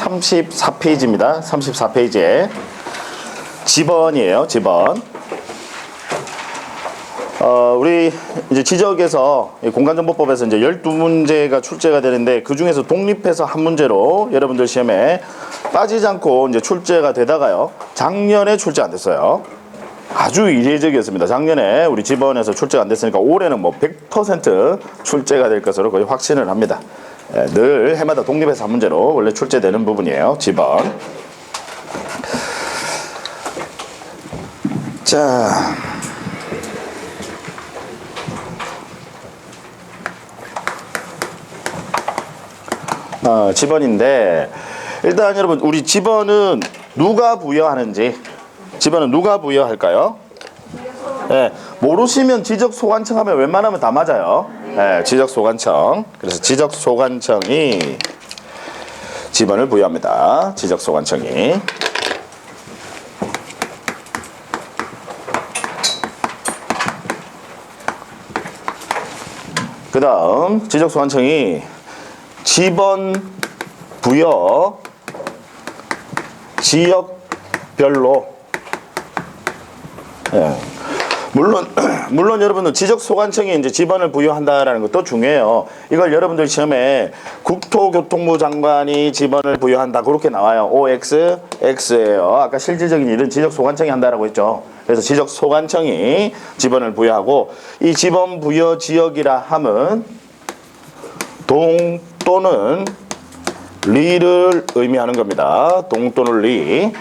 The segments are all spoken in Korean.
34페이지입니다. 34페이지에 지번이에요. 지번. 우리 이제 지적에서 공간정보법에서 이제 12문제가 출제가 되는데 그 중에서 독립해서 한 문제로 여러분들 시험에 빠지지 않고 이제 출제가 되다가요. 작년에 출제 안 됐어요. 아주 이례적이었습니다. 작년에 우리 지번에서 출제가 안 됐으니까 올해는 뭐 100% 출제가 될 것으로 거의 확신을 합니다. 늘 해마다 독립해서 한 문제로 원래 출제되는 부분이에요. 지번. 자. 지번인데 일단 여러분 우리 지번은 누가 부여하는지 지번은 누가 부여할까요? 네, 모르시면 지적소관청 하면 웬만하면 다 맞아요. 네, 지적소관청. 그래서 지적소관청이 지번을 부여합니다. 지적소관청이. 그 다음 지적소관청이 지번 부여 지역별로 물론 여러분들 지적소관청이 이제 지번을 부여한다라는 것도 중요해요. 이걸 여러분들 시험에 국토교통부 장관이 지번을 부여한다 그렇게 나와요. OX, X예요. 아까 실질적인 일은 지적소관청이 한다라고 했죠. 그래서 지적소관청이 지번을 부여하고 이 지번 부여 지역이라 함은 동 또는 리를 의미하는 겁니다. 동 또는 리.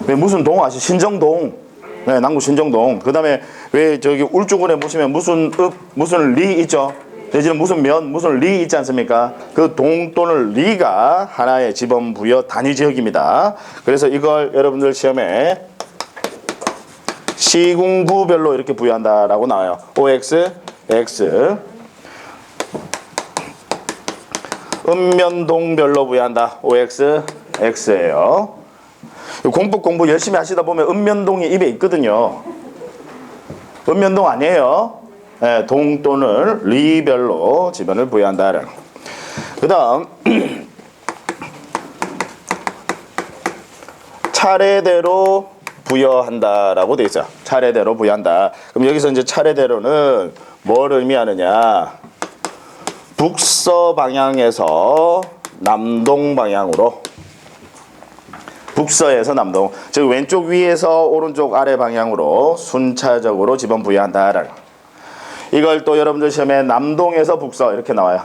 왜 무슨 동 아시죠? 신정동. 네, 남구 신정동. 그 다음에 왜 저기 울주군에 보시면 무슨 읍, 무슨 리 있죠? 내지는 무슨 면, 무슨 리 있지 않습니까? 그 동 또는 리가 하나의 지번 부여 단위 지역입니다. 그래서 이걸 여러분들 시험에 시군구별로 이렇게 부여한다라고 나와요. OX, X. 읍면동별로 부여한다. OX, X예요. 공법 공부 열심히 하시다 보면 읍면동이 입에 있거든요. 읍면동 아니에요. 네, 동 또는 리별로 지번을 부여한다. 그 다음 차례대로 부여한다라고 되어 있어요. 차례대로 부여한다. 그럼 여기서 이제 차례대로는 뭘 의미하느냐? 북서 방향에서 남동 방향으로, 북서에서 남동, 즉 왼쪽 위에서 오른쪽 아래 방향으로 순차적으로 지번 부여한다. 이걸 또 여러분들 시험에 남동에서 북서 이렇게 나와요.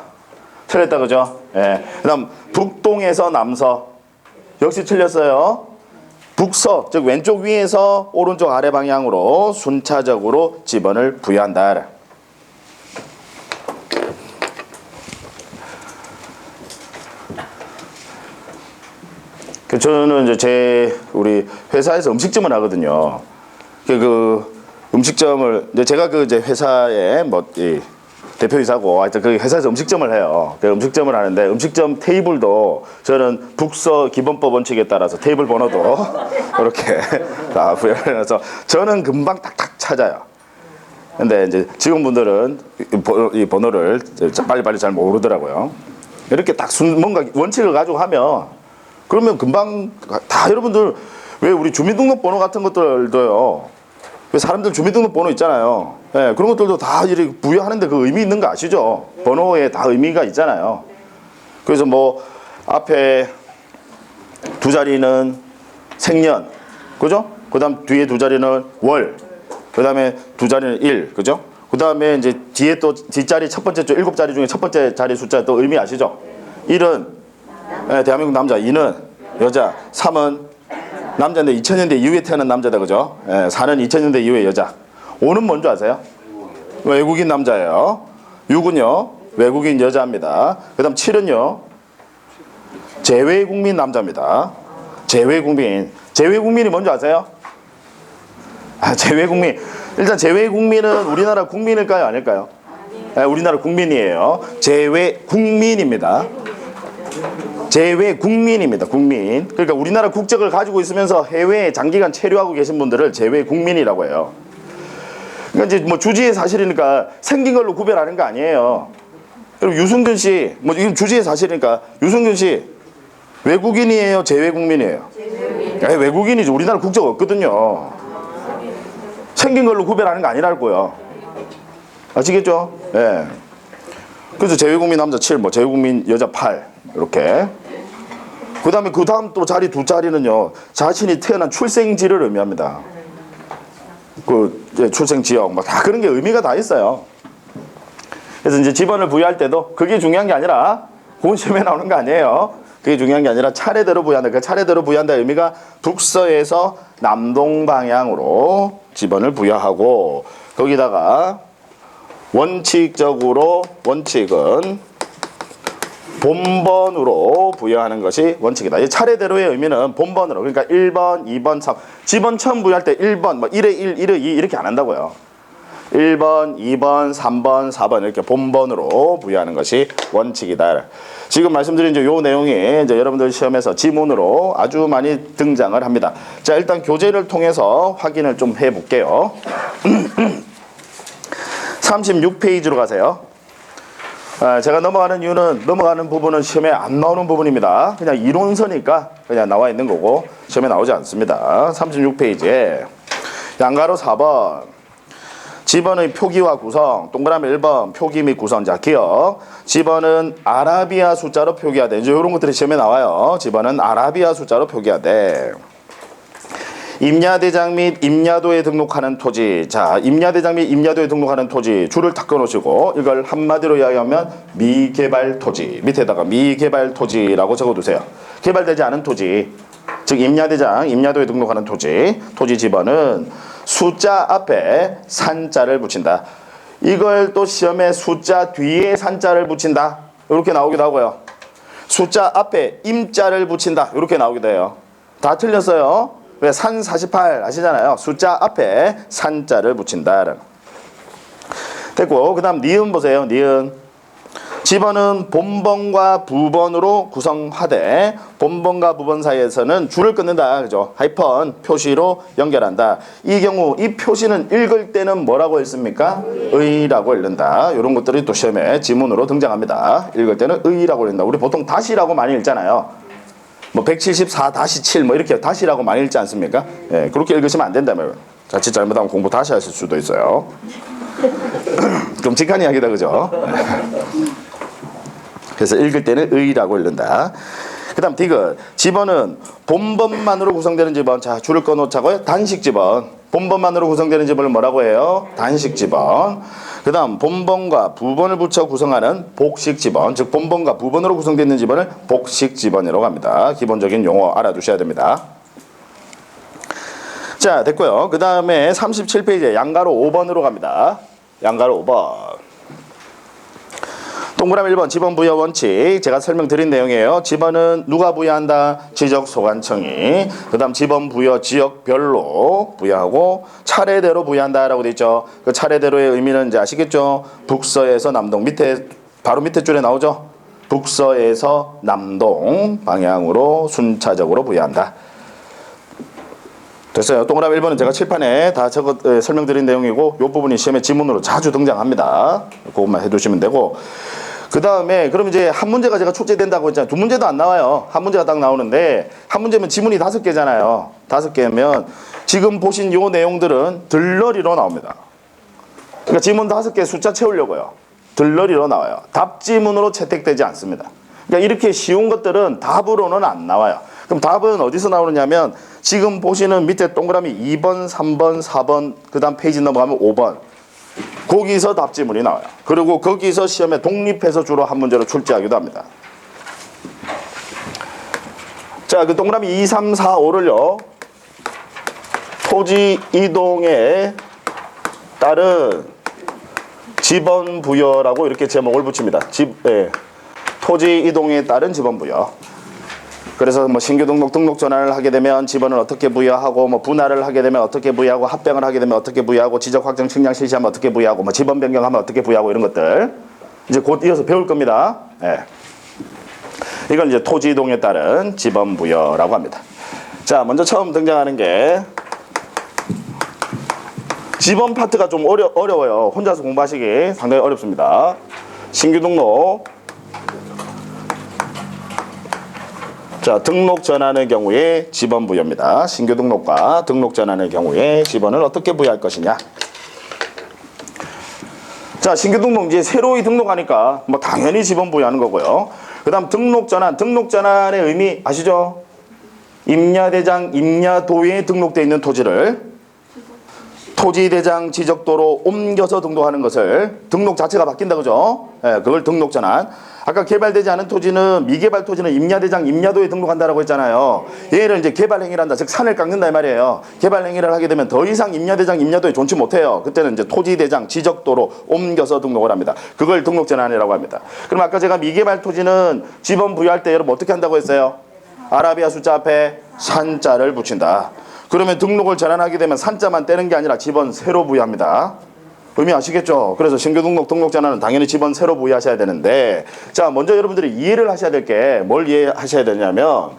틀렸다 그죠? 예. 그다음 북동에서 남서 역시 틀렸어요. 북서, 즉 왼쪽 위에서 오른쪽 아래 방향으로 순차적으로 지번을 부여한다. 저는 이제 우리 회사에서 음식점을 하거든요. 그 음식점을 제가 그 이제 회사의 대표이사고 하여튼 그 회사에서 음식점을 해요. 그 음식점을 하는데 음식점 테이블도 저는 북서 기본법 원칙에 따라서 테이블 번호도 이렇게 다 부여를 해서 저는 금방 탁탁 찾아요. 근데 이제 직원분들은 이 번호를 빨리빨리 잘 모르더라고요. 이렇게 딱 뭔가 원칙을 가지고 하면 그러면 금방 다 여러분들 왜 우리 주민등록번호 같은 것들도요. 왜 사람들 주민등록번호 있잖아요. 네, 그런 것들도 다 이렇게 부여하는데 그 의미 있는 거 아시죠? 번호에 다 의미가 있잖아요. 그래서 뭐 앞에 두 자리는 생년, 그죠? 그 다음 뒤에 두 자리는 월, 그 다음에 두 자리는 일, 그죠? 그 다음에 이제 뒤에 또 뒷자리 첫 번째 7자리 중에 첫 번째 자리 숫자 또 의미 아시죠? 1은 네, 대한민국 남자, 2는 여자, 3은 남자인데 2000년대 이후에 태어난 남자다 그죠? 네, 4는 2000년대 이후의 여자. 5는 뭔지 아세요? 외국인 남자예요. 6은요 외국인 여자입니다. 그 다음 7은요 재외국민 남자입니다. 재외국민이 뭔지 아세요? 재외국민. 일단 재외국민은 우리나라 국민일까요 아닐까요? 네, 우리나라 국민이에요. 재외국민입니다. 재외국민입니다. 국민. 그러니까 우리나라 국적을 가지고 있으면서 해외에 장기간 체류하고 계신 분들을 재외국민이라고 해요. 그러니까 이제 뭐 주지의 사실이니까 생긴 걸로 구별하는 거 아니에요. 그리고 유승균 씨, 뭐 이건 주지의 사실이니까 유승균 씨 외국인이에요, 재외국민이에요? 외국인이죠. 우리나라 국적 없거든요. 생긴 걸로 구별하는 거 아니라고요. 아시겠죠? 예. 그래서 재외국민 남자 7, 뭐 재외국민 여자 8 이렇게. 그다음에 그 다음 또 자리 두 자리는요. 자신이 태어난 출생지를 의미합니다. 그 출생 지역 뭐 다 그런 게 의미가 다 있어요. 그래서 이제 집원을 부여할 때도 그게 중요한 게 아니라 본 시험에 나오는 거 아니에요. 그게 중요한 게 아니라 차례대로 부여한다. 그 차례대로 부여한다 의미가 북서에서 남동 방향으로 집원을 부여하고 거기다가 원칙적으로 원칙은 본번으로 부여하는 것이 원칙이다. 이 차례대로의 의미는 본번으로 그러니까 1번, 2번, 3 집원 처음 부여할 때 1번 뭐 1에 1, 1에 2 이렇게 안 한다고요. 1번, 2번, 3번, 4번 이렇게 본번으로 부여하는 것이 원칙이다. 지금 말씀드린 이제 요 내용이 이제 여러분들 시험에서 지문으로 아주 많이 등장을 합니다. 자, 일단 교재를 통해서 확인을 좀 해볼게요. 36페이지로 가세요. 제가 넘어가는 이유는 넘어가는 부분은 시험에 안 나오는 부분입니다. 그냥 이론서니까 그냥 나와 있는 거고 시험에 나오지 않습니다. 36페이지에 양가로 4번 집원의 표기와 구성 동그라미 1번 표기 및 구성. 자, 기억 집원은 아라비아 숫자로 표기하되 이제 이런 것들이 시험에 나와요. 집원은 아라비아 숫자로 표기하되 임야대장 및 임야도에 등록하는 토지. 자, 임야대장 및 임야도에 등록하는 토지 줄을 탁 끊으시고 이걸 한마디로 이야기하면 미개발 토지. 밑에다가 미개발 토지라고 적어두세요. 개발되지 않은 토지. 즉 임야대장 임야도에 등록하는 토지. 토지 집원은 숫자 앞에 산자를 붙인다. 이걸 또 시험에 숫자 뒤에 산자를 붙인다. 이렇게 나오기도 하고요. 숫자 앞에 임자를 붙인다. 이렇게 나오기도 해요. 다 틀렸어요. 왜? 산 48 아시잖아요. 숫자 앞에 산자를 붙인다. 됐고 그 다음 니은 보세요. 니은 집원은 본번과 부번으로 구성하되 본번과 부번 사이에서는 줄을 끊는다. 그죠? 하이펀 표시로 연결한다. 이 경우 이 표시는 읽을 때는 뭐라고 읽습니까? 의라고 읽는다. 이런 것들이 또 시험에 지문으로 등장합니다. 읽을 때는 의라고 읽는다. 우리 보통 다시라고 많이 읽잖아요. 뭐 174-7 뭐 이렇게 다시라고 많이 읽지 않습니까? 예, 그렇게 읽으시면 안 된다며. 자칫 잘못하면 공부 다시 하실 수도 있어요. 끔찍한 이야기다, 그죠? 그래서 읽을 때는 의라고 읽는다. 그 다음 디귿 집원은 본번만으로 구성되는 집원. 자, 줄을 꺼놓자고요. 단식 집원. 본번만으로 구성되는 집원을 뭐라고 해요? 단식 집원. 그 다음 본번과 부번을 붙여 구성하는 복식 집원. 즉 본번과 부번으로 구성되어 있는 집원을 복식 집원이라고 합니다. 기본적인 용어 알아두셔야 됩니다. 자, 됐고요. 그 다음에 37페이지에 양가로 5번으로 갑니다. 양가로 5번. 동그라미 1번 집원 부여 원칙. 제가 설명드린 내용이에요. 집원은 누가 부여한다? 지적소관청이. 그 다음 집원 부여 지역별로 부여하고 차례대로 부여한다 라고 되어 있죠. 그 차례대로의 의미는 이제 아시겠죠? 북서에서 남동. 밑에 바로 밑에 줄에 나오죠. 북서에서 남동 방향으로 순차적으로 부여한다. 됐어요. 동그라미 1번은 제가 칠판에 다 설명드린 내용이고 이 부분이 시험에 지문으로 자주 등장합니다. 그것만 해두시면 되고 그 다음에 그럼 이제 한 문제가 제가 출제된다고 했잖아요. 두 문제도 안 나와요. 한 문제가 딱 나오는데 한 문제면 지문이 5개잖아요. 5개면 지금 보신 요 내용들은 들러리로 나옵니다. 그러니까 지문 5개 숫자 채우려고요. 들러리로 나와요. 답지문으로 채택되지 않습니다. 그러니까 이렇게 쉬운 것들은 답으로는 안 나와요. 그럼 답은 어디서 나오느냐면 지금 보시는 밑에 동그라미 2번, 3번, 4번 그 다음 페이지 넘어가면 5번 거기서 답지문이 나와요. 그리고 거기서 시험에 독립해서 주로 한 문제로 출제하기도 합니다. 자, 그 동그라미 2, 3, 4, 5를요. 토지 이동에 따른 집원 부여라고 이렇게 제목을 붙입니다. 토지 이동에 따른 집원 부여. 그래서 뭐 신규 등록 전환을 하게 되면 집원을 어떻게 부여하고 뭐 분할을 하게 되면 어떻게 부여하고 합병을 하게 되면 어떻게 부여하고 지적 확정 측량 실시하면 어떻게 부여하고 뭐 집원 변경하면 어떻게 부여하고 이런 것들 이제 곧 이어서 배울 겁니다. 예. 이건 이제 토지 이동에 따른 집원 부여라고 합니다. 자, 먼저 처음 등장하는 게 집원 파트가 좀 어려워요. 혼자서 공부하시기 상당히 어렵습니다. 신규 등록. 자, 등록 전환의 경우에 지번 부여입니다. 신규 등록과 등록 전환의 경우에 지번을 어떻게 부여할 것이냐. 자, 신규 등록 이제 새로이 등록하니까 뭐 당연히 지번 부여하는 거고요. 그 다음 등록 전환. 등록 전환의 의미 아시죠? 임야대장, 임야도에 등록되어 있는 토지를 토지대장 지적도로 옮겨서 등록하는 것을 등록 자체가 바뀐다 그죠? 예, 그걸 등록 전환. 아까 개발되지 않은 토지는 미개발 토지는 임야대장 임야도에 등록한다라고 했잖아요. 얘를 이제 개발행위를 한다. 즉 산을 깎는다 이 말이에요. 개발행위를 하게 되면 더 이상 임야대장 임야도에 존치 못해요. 그때는 이제 토지대장 지적도로 옮겨서 등록을 합니다. 그걸 등록 전환이라고 합니다. 그럼 아까 제가 미개발 토지는 지번 부여할 때 여러분 어떻게 한다고 했어요? 아라비아 숫자 앞에 산자를 붙인다. 그러면 등록을 전환하게 되면 산자만 떼는 게 아니라 지번 새로 부여합니다. 의미 아시겠죠? 그래서 신규 등록, 등록 전환은 당연히 지번 새로 부여하셔야 되는데, 자, 먼저 여러분들이 이해를 하셔야 될 게 뭘 이해하셔야 되냐면,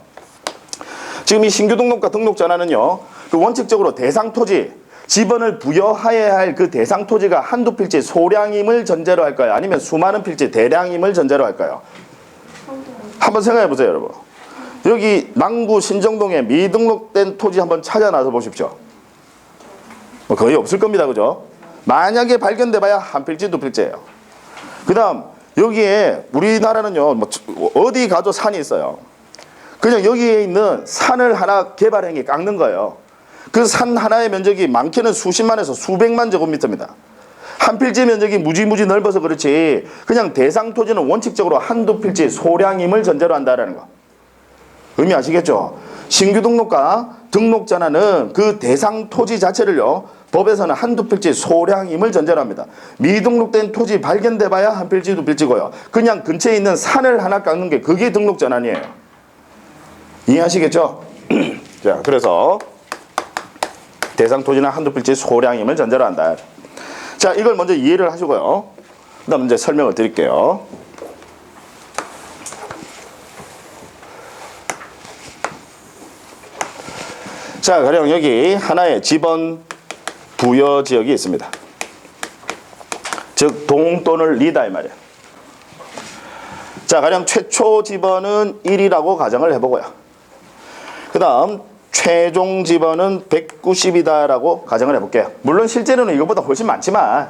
지금 이 신규 등록과 등록 전환은요, 그 원칙적으로 대상 토지, 지번을 부여해야 할 그 대상 토지가 한두 필지 소량임을 전제로 할까요? 아니면 수많은 필지 대량임을 전제로 할까요? 한번 생각해 보세요, 여러분. 여기 남구 신정동에 미등록된 토지 한번 찾아 나서 보십시오. 뭐 거의 없을 겁니다, 그죠? 만약에 발견돼 봐야 한 필지 두 필지예요. 그 다음 여기에 우리나라는요 뭐 어디 가도 산이 있어요. 그냥 여기에 있는 산을 하나 개발행위 깎는 거예요. 그 산 하나의 면적이 많게는 수십만에서 수백만 제곱미터입니다. 한 필지 면적이 무지무지 넓어서 그렇지 그냥 대상 토지는 원칙적으로 한두 필지 소량임을 전제로 한다라는 거. 의미 아시겠죠? 신규 등록과 등록 전환은 그 대상 토지 자체를요 법에서는 한두 필지 소량임을 전제로 합니다. 미등록된 토지 발견돼 봐야 한 필지 두 필지고요. 그냥 근처에 있는 산을 하나 깎는 게 그게 등록 전환이에요. 이해하시겠죠? 자, 그래서 대상 토지는 한두 필지 소량임을 전제로 한다. 자, 이걸 먼저 이해를 하시고요. 그 다음 이제 설명을 드릴게요. 자, 가령 여기 하나의 지번 부여 지역이 있습니다. 즉 동돈을 리다 이 말이에요. 자, 가령 최초 지번은 1이라고 가정을 해보고요. 그 다음 최종 지번은 190이다라고 가정을 해볼게요. 물론 실제로는 이것보다 훨씬 많지만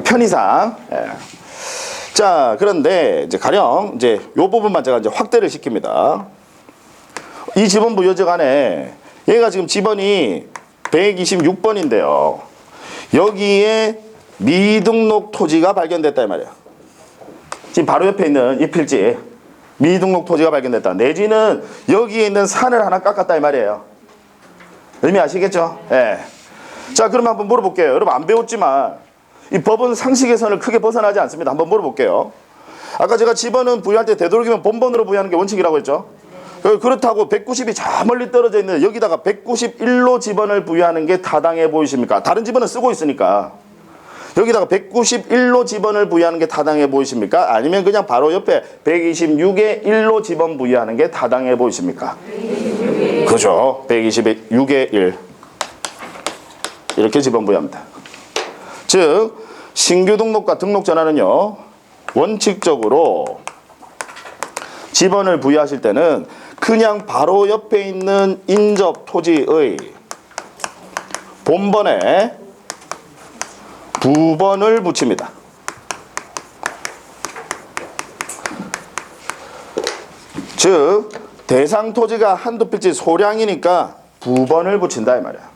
편의상. 예. 자, 그런데 이제 가령 이제 요 부분만 제가 이제 확대를 시킵니다. 이 지번 부여 지역 안에 얘가 지금 지번이 126번인데요. 여기에 미등록 토지가 발견됐다 이 말이에요. 지금 바로 옆에 있는 이 필지 미등록 토지가 발견됐다. 내지는 여기에 있는 산을 하나 깎았다 이 말이에요. 의미 아시겠죠? 예. 자, 그럼 한번 물어볼게요. 여러분 안 배웠지만 이 법은 상식의 선을 크게 벗어나지 않습니다. 한번 물어볼게요. 아까 제가 지번은 부여할 때 되도록이면 본번으로 부여하는 게 원칙이라고 했죠. 그렇다고 190이 저 멀리 떨어져 있는 여기다가 191로 지번을 부여하는 게 타당해 보이십니까? 다른 지번은 쓰고 있으니까. 여기다가 191로 지번을 부여하는 게 타당해 보이십니까? 아니면 그냥 바로 옆에 126에 1로 지번 부여하는 게 타당해 보이십니까? 126에. 그죠. 126에 1. 이렇게 지번 부여합니다. 즉 신규 등록과 등록 전환은요 원칙적으로 지번을 부여하실 때는 그냥 바로 옆에 있는 인접 토지의 본번에 부번을 붙입니다. 즉 대상 토지가 한두 필지 소량이니까 부번을 붙인다 이 말이야.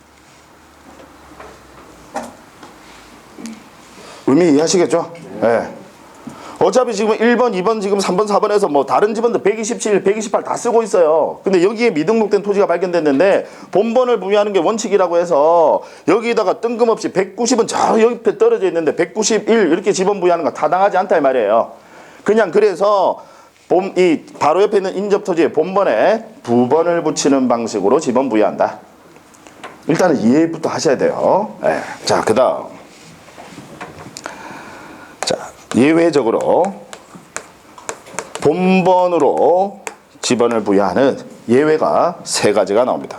의미 이해하시겠죠? 네. 어차피 지금 1번, 2번, 지금 3번, 4번에서 뭐 다른 지번도 127, 128 다 쓰고 있어요. 근데 여기에 미등록된 토지가 발견됐는데 본번을 부여하는 게 원칙이라고 해서 여기다가 뜬금없이 190은 저 옆에 떨어져 있는데 191 이렇게 지번 부여하는 거 타당하지 않다 이 말이에요. 그냥 그래서 이 바로 옆에 있는 인접 토지에 본번에 부번을 붙이는 방식으로 지번 부여한다. 일단은 이해부터 하셔야 돼요. 네. 자, 그 다음. 예외적으로 본번으로 지번을 부여하는 예외가 3가지가 나옵니다.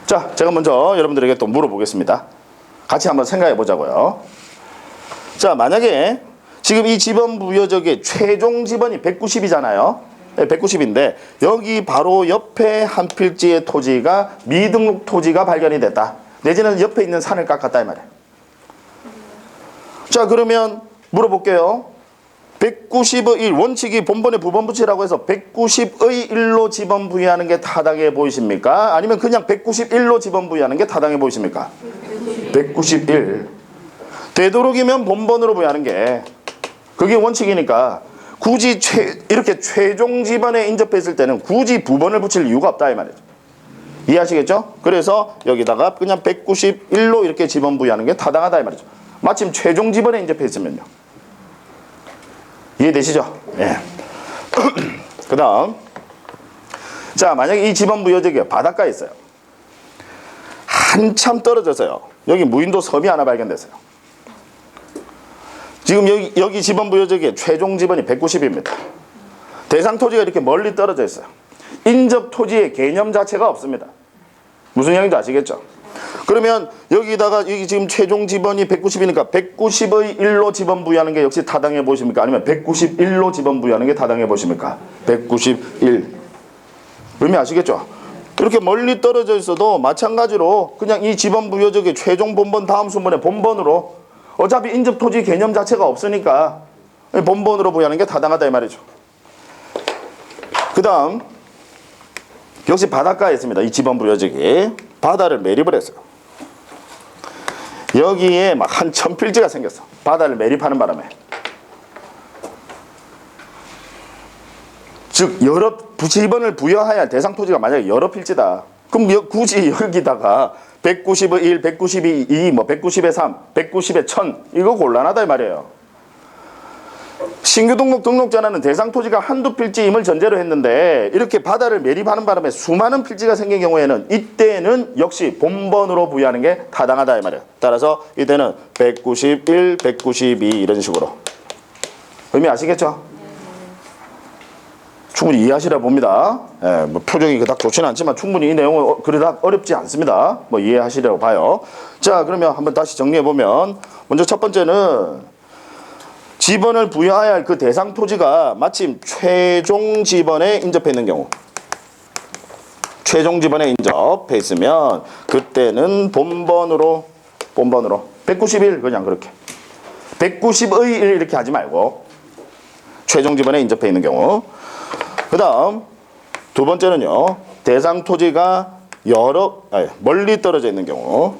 자, 제가 먼저 여러분들에게 또 물어보겠습니다. 같이 한번 생각해 보자고요. 자, 만약에 지금 이 지번 부여적의 최종 지번이 190이잖아요. 190인데 여기 바로 옆에 한 필지의 토지가 미등록 토지가 발견이 됐다. 내지는 옆에 있는 산을 깎았다 이 말이에요. 자, 그러면 물어볼게요. 190의 1, 원칙이 본번의 부번부치라고 해서 190의 1로 지번 부여하는 게 타당해 보이십니까? 아니면 그냥 191로 지번 부여하는 게 타당해 보이십니까? 191. 되도록이면 본번으로 부여하는 게 그게 원칙이니까 굳이 이렇게 최종 지번에 인접했을 때는 굳이 부번을 붙일 이유가 없다 이 말이죠. 이해하시겠죠? 그래서 여기다가 그냥 191로 이렇게 지번 부여하는 게 타당하다 이 말이죠. 마침 최종 지번에 인접했으면요. 이해되시죠? 예. 그 다음, 자, 만약에 이 지번 부여지가 바닷가에 있어요. 한참 떨어져서요. 여기 무인도 섬이 하나 발견됐어요. 지금 여기 지번 부여지의 최종 지번이 190입니다. 대상 토지가 이렇게 멀리 떨어져 있어요. 인접 토지의 개념 자체가 없습니다. 무슨 얘기인지 아시겠죠? 그러면 여기다가 여기 지금 최종 지번이 190이니까 190의 1로 지번 부여하는 게 역시 타당해 보십니까? 아니면 191로 지번 부여하는 게 타당해 보십니까? 191. 의미 아시겠죠? 이렇게 멀리 떨어져 있어도 마찬가지로 그냥 이 지번 부여적의 최종 본번 다음 순번의 본번으로 어차피 인접 토지 개념 자체가 없으니까 본번으로 부여하는 게 타당하다 이 말이죠. 그 다음 역시 바닷가에 있습니다. 이 지번 부여적이 바다를 매립을 했어요. 여기에 막 한 1000필지가 생겼어. 바다를 매립하는 바람에. 즉 여러 지번을 부여해야 할 대상 토지가 만약에 여러 필지다. 그럼 굳이 여기다가 190의 1, 190의 2, 뭐 190의 3, 190의 1000 이거 곤란하다 이 말이에요. 신규 등록자는 대상 토지가 한두 필지임을 전제로 했는데 이렇게 바다를 매립하는 바람에 수많은 필지가 생긴 경우에는 이때는 역시 본번으로 부여하는 게 타당하다 이 말이에요. 따라서 이때는 191, 192 이런 식으로. 의미 아시겠죠? 충분히 이해하시라 봅니다. 예, 뭐 표정이 그닥 좋지는 않지만 충분히 이 내용은 그러다 어렵지 않습니다. 뭐 이해하시라고 봐요. 자, 그러면 한번 다시 정리해보면 먼저 첫 번째는 지번을 부여해야 할 그 대상 토지가 마침 최종 지번에 인접해 있는 경우, 최종 지번에 인접해 있으면 그때는 본번으로 191 그냥 그렇게 190의 1 이렇게 하지 말고 최종 지번에 인접해 있는 경우. 그 다음 두 번째는요, 대상 토지가 멀리 떨어져 있는 경우.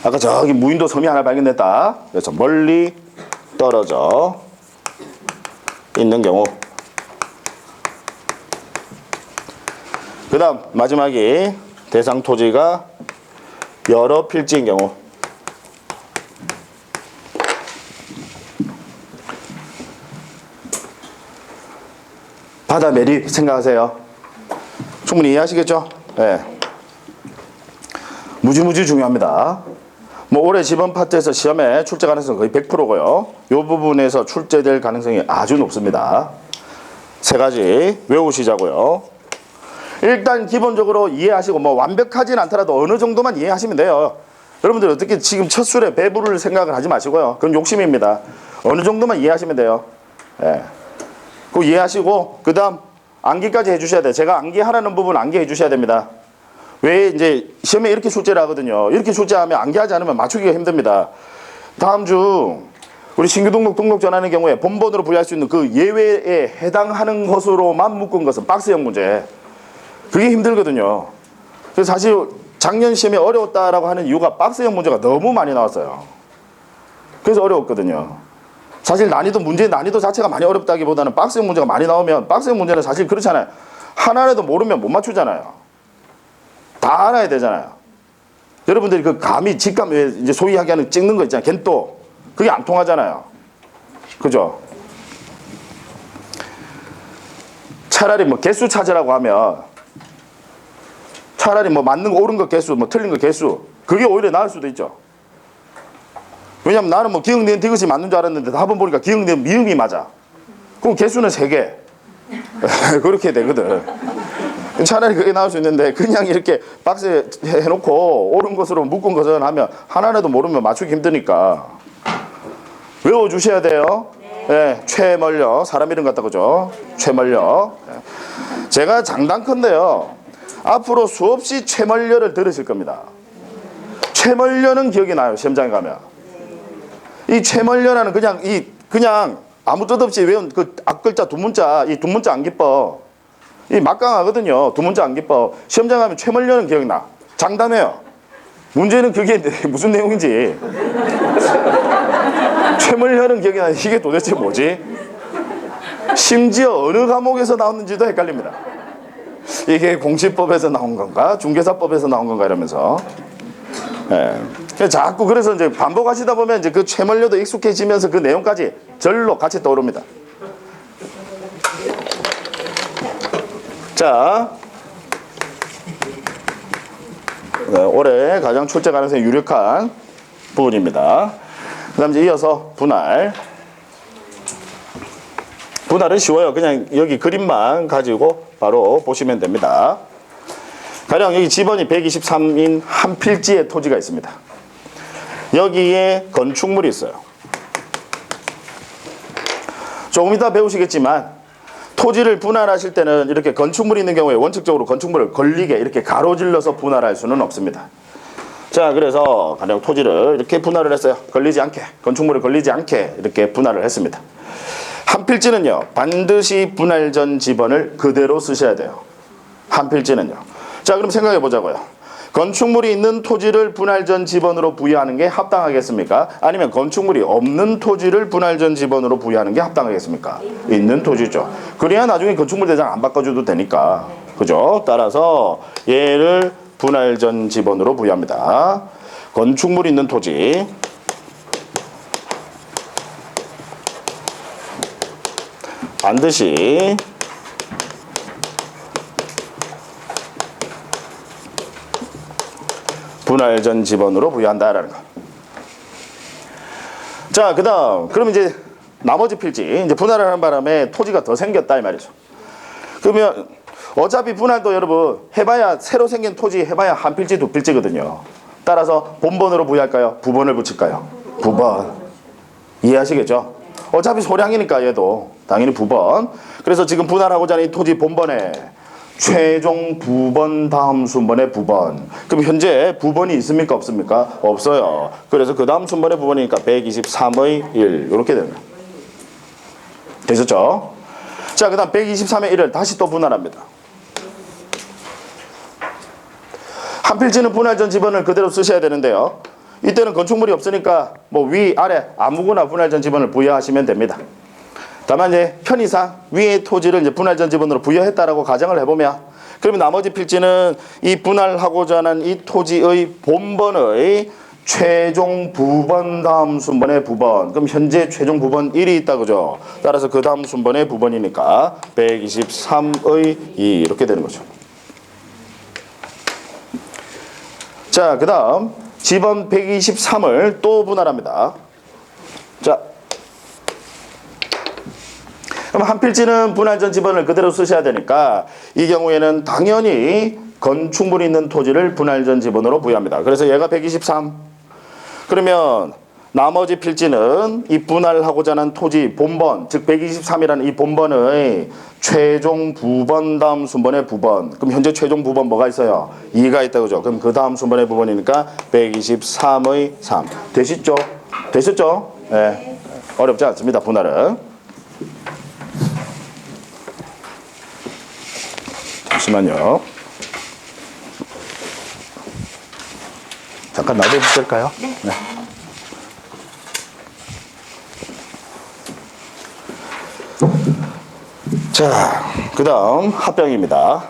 아까 저기 무인도 섬이 하나 발견됐다. 그래서 멀리 떨어져 있는 경우. 그 다음 마지막이 대상 토지가 여러 필지인 경우. 바다 매립 생각하세요. 충분히 이해하시겠죠? 네. 무지무지 중요합니다. 뭐 올해 지번 파트에서 시험에 출제 가능성은 거의 100%고요. 이 부분에서 출제될 가능성이 아주 높습니다. 세 가지 외우시자고요. 일단 기본적으로 이해하시고 뭐 완벽하진 않더라도 어느 정도만 이해하시면 돼요. 여러분들 어떻게 지금 첫 술에 배부를 생각을 하지 마시고요. 그건 욕심입니다. 어느 정도만 이해하시면 돼요. 예. 그거 이해하시고 그 다음 암기까지 해주셔야 돼요. 제가 암기하라는 부분 암기해 주셔야 됩니다. 왜 이제 시험에 이렇게 출제를 하거든요. 이렇게 출제하면 암기하지 않으면 맞추기가 힘듭니다. 다음 주 우리 신규 등록 전하는 경우에 본번으로 부여할 수 있는 그 예외에 해당하는 것으로만 묶은 것은 박스형 문제. 그게 힘들거든요. 그래서 사실 작년 시험에 어려웠다라고 하는 이유가 박스형 문제가 너무 많이 나왔어요. 그래서 어려웠거든요. 사실 문제 난이도 자체가 많이 어렵다기보다는 박스형 문제가 많이 나오면 박스형 문제는 사실 그렇잖아요. 하나라도 모르면 못 맞추잖아요. 다 알아야 되잖아요. 여러분들이 그 감이 직감 이제 소위 하는 찍는 거 있잖아요. 겐또 그게 안 통하잖아요. 그죠? 차라리 뭐 개수 찾으라고 하면 차라리 뭐 맞는 거 옳은 거 개수 뭐 틀린 거 개수 그게 오히려 나을 수도 있죠. 왜냐면 나는 뭐 기억, 니은, 디귿이 맞는 줄 알았는데 답은 보니까 기억, 니은, 미음이 맞아. 그럼 개수는 3개. 그렇게 되거든. 차라리 그게 나올 수 있는데 그냥 이렇게 박스에 해놓고 옳은 것으로 묶은 것은 하면 하나라도 모르면 맞추기 힘드니까 외워주셔야 돼요. 네, 최멀려. 사람 이름 같다 그죠? 최멀려. 제가 장담컨대요. 앞으로 수없이 최멀려를 들으실 겁니다. 최멀려는 기억이 나요. 시험장에 가면. 이 최멀려라는 그냥 아무 뜻 없이 외운 그 앞글자 두 문자, 이 두 문자 안 기뻐. 이 막강하거든요. 두 문자 안 기뻐. 시험장 가면 최멀려는 기억나. 장담해요. 문제는 그게 무슨 내용인지. 최멀려는 기억이 나. 이게 도대체 뭐지? 심지어 어느 과목에서 나왔는지도 헷갈립니다. 이게 공시법에서 나온 건가? 중개사법에서 나온 건가? 이러면서. 예. 자꾸 그래서 이제 반복하시다 보면 이제 그 최멀려도 익숙해지면서 그 내용까지 절로 같이 떠오릅니다. 자, 올해 가장 출제 가능성이 유력한 부분입니다. 그 다음 이제 이어서 분할. 분할은 쉬워요. 그냥 여기 그림만 가지고 바로 보시면 됩니다. 가령 여기 지번이 123인 한 필지의 토지가 있습니다. 여기에 건축물이 있어요. 조금 이따 배우시겠지만 토지를 분할하실 때는 이렇게 건축물이 있는 경우에 원칙적으로 건축물을 걸리게 이렇게 가로질러서 분할할 수는 없습니다. 자, 그래서 가령 토지를 이렇게 분할을 했어요. 걸리지 않게, 건축물을 걸리지 않게 이렇게 분할을 했습니다. 한 필지는요, 반드시 분할 전 지번을 그대로 쓰셔야 돼요. 한 필지는요. 자, 그럼 생각해 보자고요. 건축물이 있는 토지를 분할 전 지번으로 부여하는 게 합당하겠습니까? 아니면 건축물이 없는 토지를 분할 전 지번으로 부여하는 게 합당하겠습니까? 있는 토지죠. 그래야 나중에 건축물 대장 안 바꿔줘도 되니까. 그죠? 따라서 얘를 분할 전 지번으로 부여합니다. 건축물이 있는 토지. 반드시 분할 전 지번으로 부여한다라는 거. 자, 그다음 그럼 이제 나머지 필지 이제 분할을 하는 바람에 토지가 더 생겼다 이 말이죠. 그러면 어차피 분할도 여러분 해봐야 새로 생긴 토지 해봐야 한 필지 두 필지거든요. 따라서 본번으로 부여할까요? 부번을 붙일까요? 부번. 이해하시겠죠? 어차피 소량이니까 얘도 당연히 부번. 그래서 지금 분할하고자 하는 이 토지 본번에 최종 부번 다음 순번의 부번. 그럼 현재 부번이 있습니까? 없습니까? 없어요. 그래서 그 다음 순번의 부번이니까 123의 1 이렇게 됩니다. 되셨죠? 자, 그 다음 123의 1을 다시 또 분할합니다. 한 필지는 분할 전 지번을 그대로 쓰셔야 되는데요. 이때는 건축물이 없으니까 뭐 위, 아래 아무거나 분할 전 지번을 부여하시면 됩니다. 다만 이제 편의상 위의 토지를 이제 분할 전 지번으로 부여했다라고 가정을 해보면 그러면 나머지 필지는 이 분할하고자 하는 이 토지의 본번의 최종 부번 다음 순번의 부번. 그럼 현재 최종 부번 1이 있다 그죠? 따라서 그 다음 순번의 부번이니까 123의 2 이렇게 되는 거죠. 자, 그 다음 지번 123을 또 분할합니다. 자, 그럼 한 필지는 분할 전 지번을 그대로 쓰셔야 되니까 이 경우에는 당연히 건축물이 있는 토지를 분할 전 지번으로 부여합니다. 그래서 얘가 123. 그러면 나머지 필지는 이 분할하고자 하는 토지 본번, 즉 123이라는 이 본번의 최종 부번 다음 순번의 부번. 그럼 현재 최종 부번 뭐가 있어요? 2가 있다 그죠? 그럼 그 다음 순번의 부번이니까 123의 3. 되시죠? 되셨죠? 네. 어렵지 않습니다. 분할은. 잠시만요. 잠깐 놔둬도 될까요? 네. 네. 자, 그 다음 합병입니다.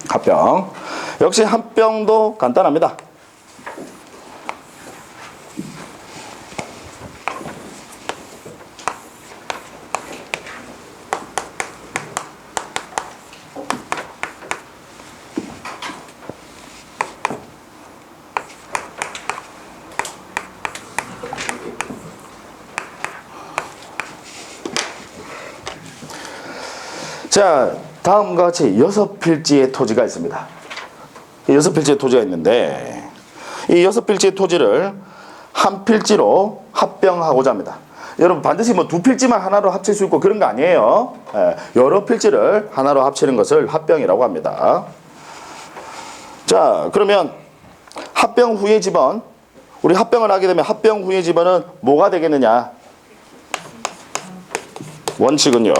합병. 역시 합병도 간단합니다. 자, 다음과 같이 6필지의 토지가 있습니다. 6필지의 토지가 있는데 이 6필지의 토지를 한 필지로 합병하고자 합니다. 여러분 반드시 뭐 2필지만 하나로 합칠 수 있고 그런 거 아니에요. 여러 필지를 하나로 합치는 것을 합병이라고 합니다. 자, 그러면 합병 후의 집원, 우리 합병을 하게 되면 합병 후의 집원은 뭐가 되겠느냐? 원칙은요,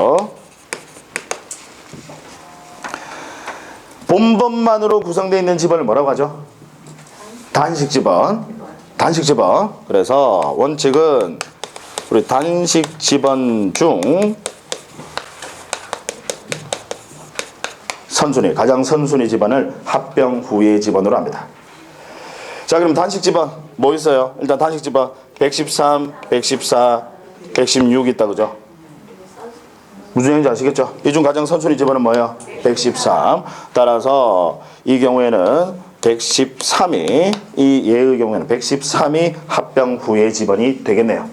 본번만으로 구성되어 있는 집원을 뭐라고 하죠? 단식 집원. 단식 집원. 그래서 원칙은 우리 단식 집원 중 선순위, 가장 선순위 집원을 합병 후의 집원으로 합니다. 자, 그럼 단식 집원 뭐 있어요? 일단 단식 집원 113, 114, 116 있다, 그죠? 무슨 얘기인지 아시겠죠? 이 중 가장 선순위 집원은 뭐예요? 113. 따라서 이 경우에는 113이, 이 예의 경우에는 113이 합병 후의 집원이 되겠네요.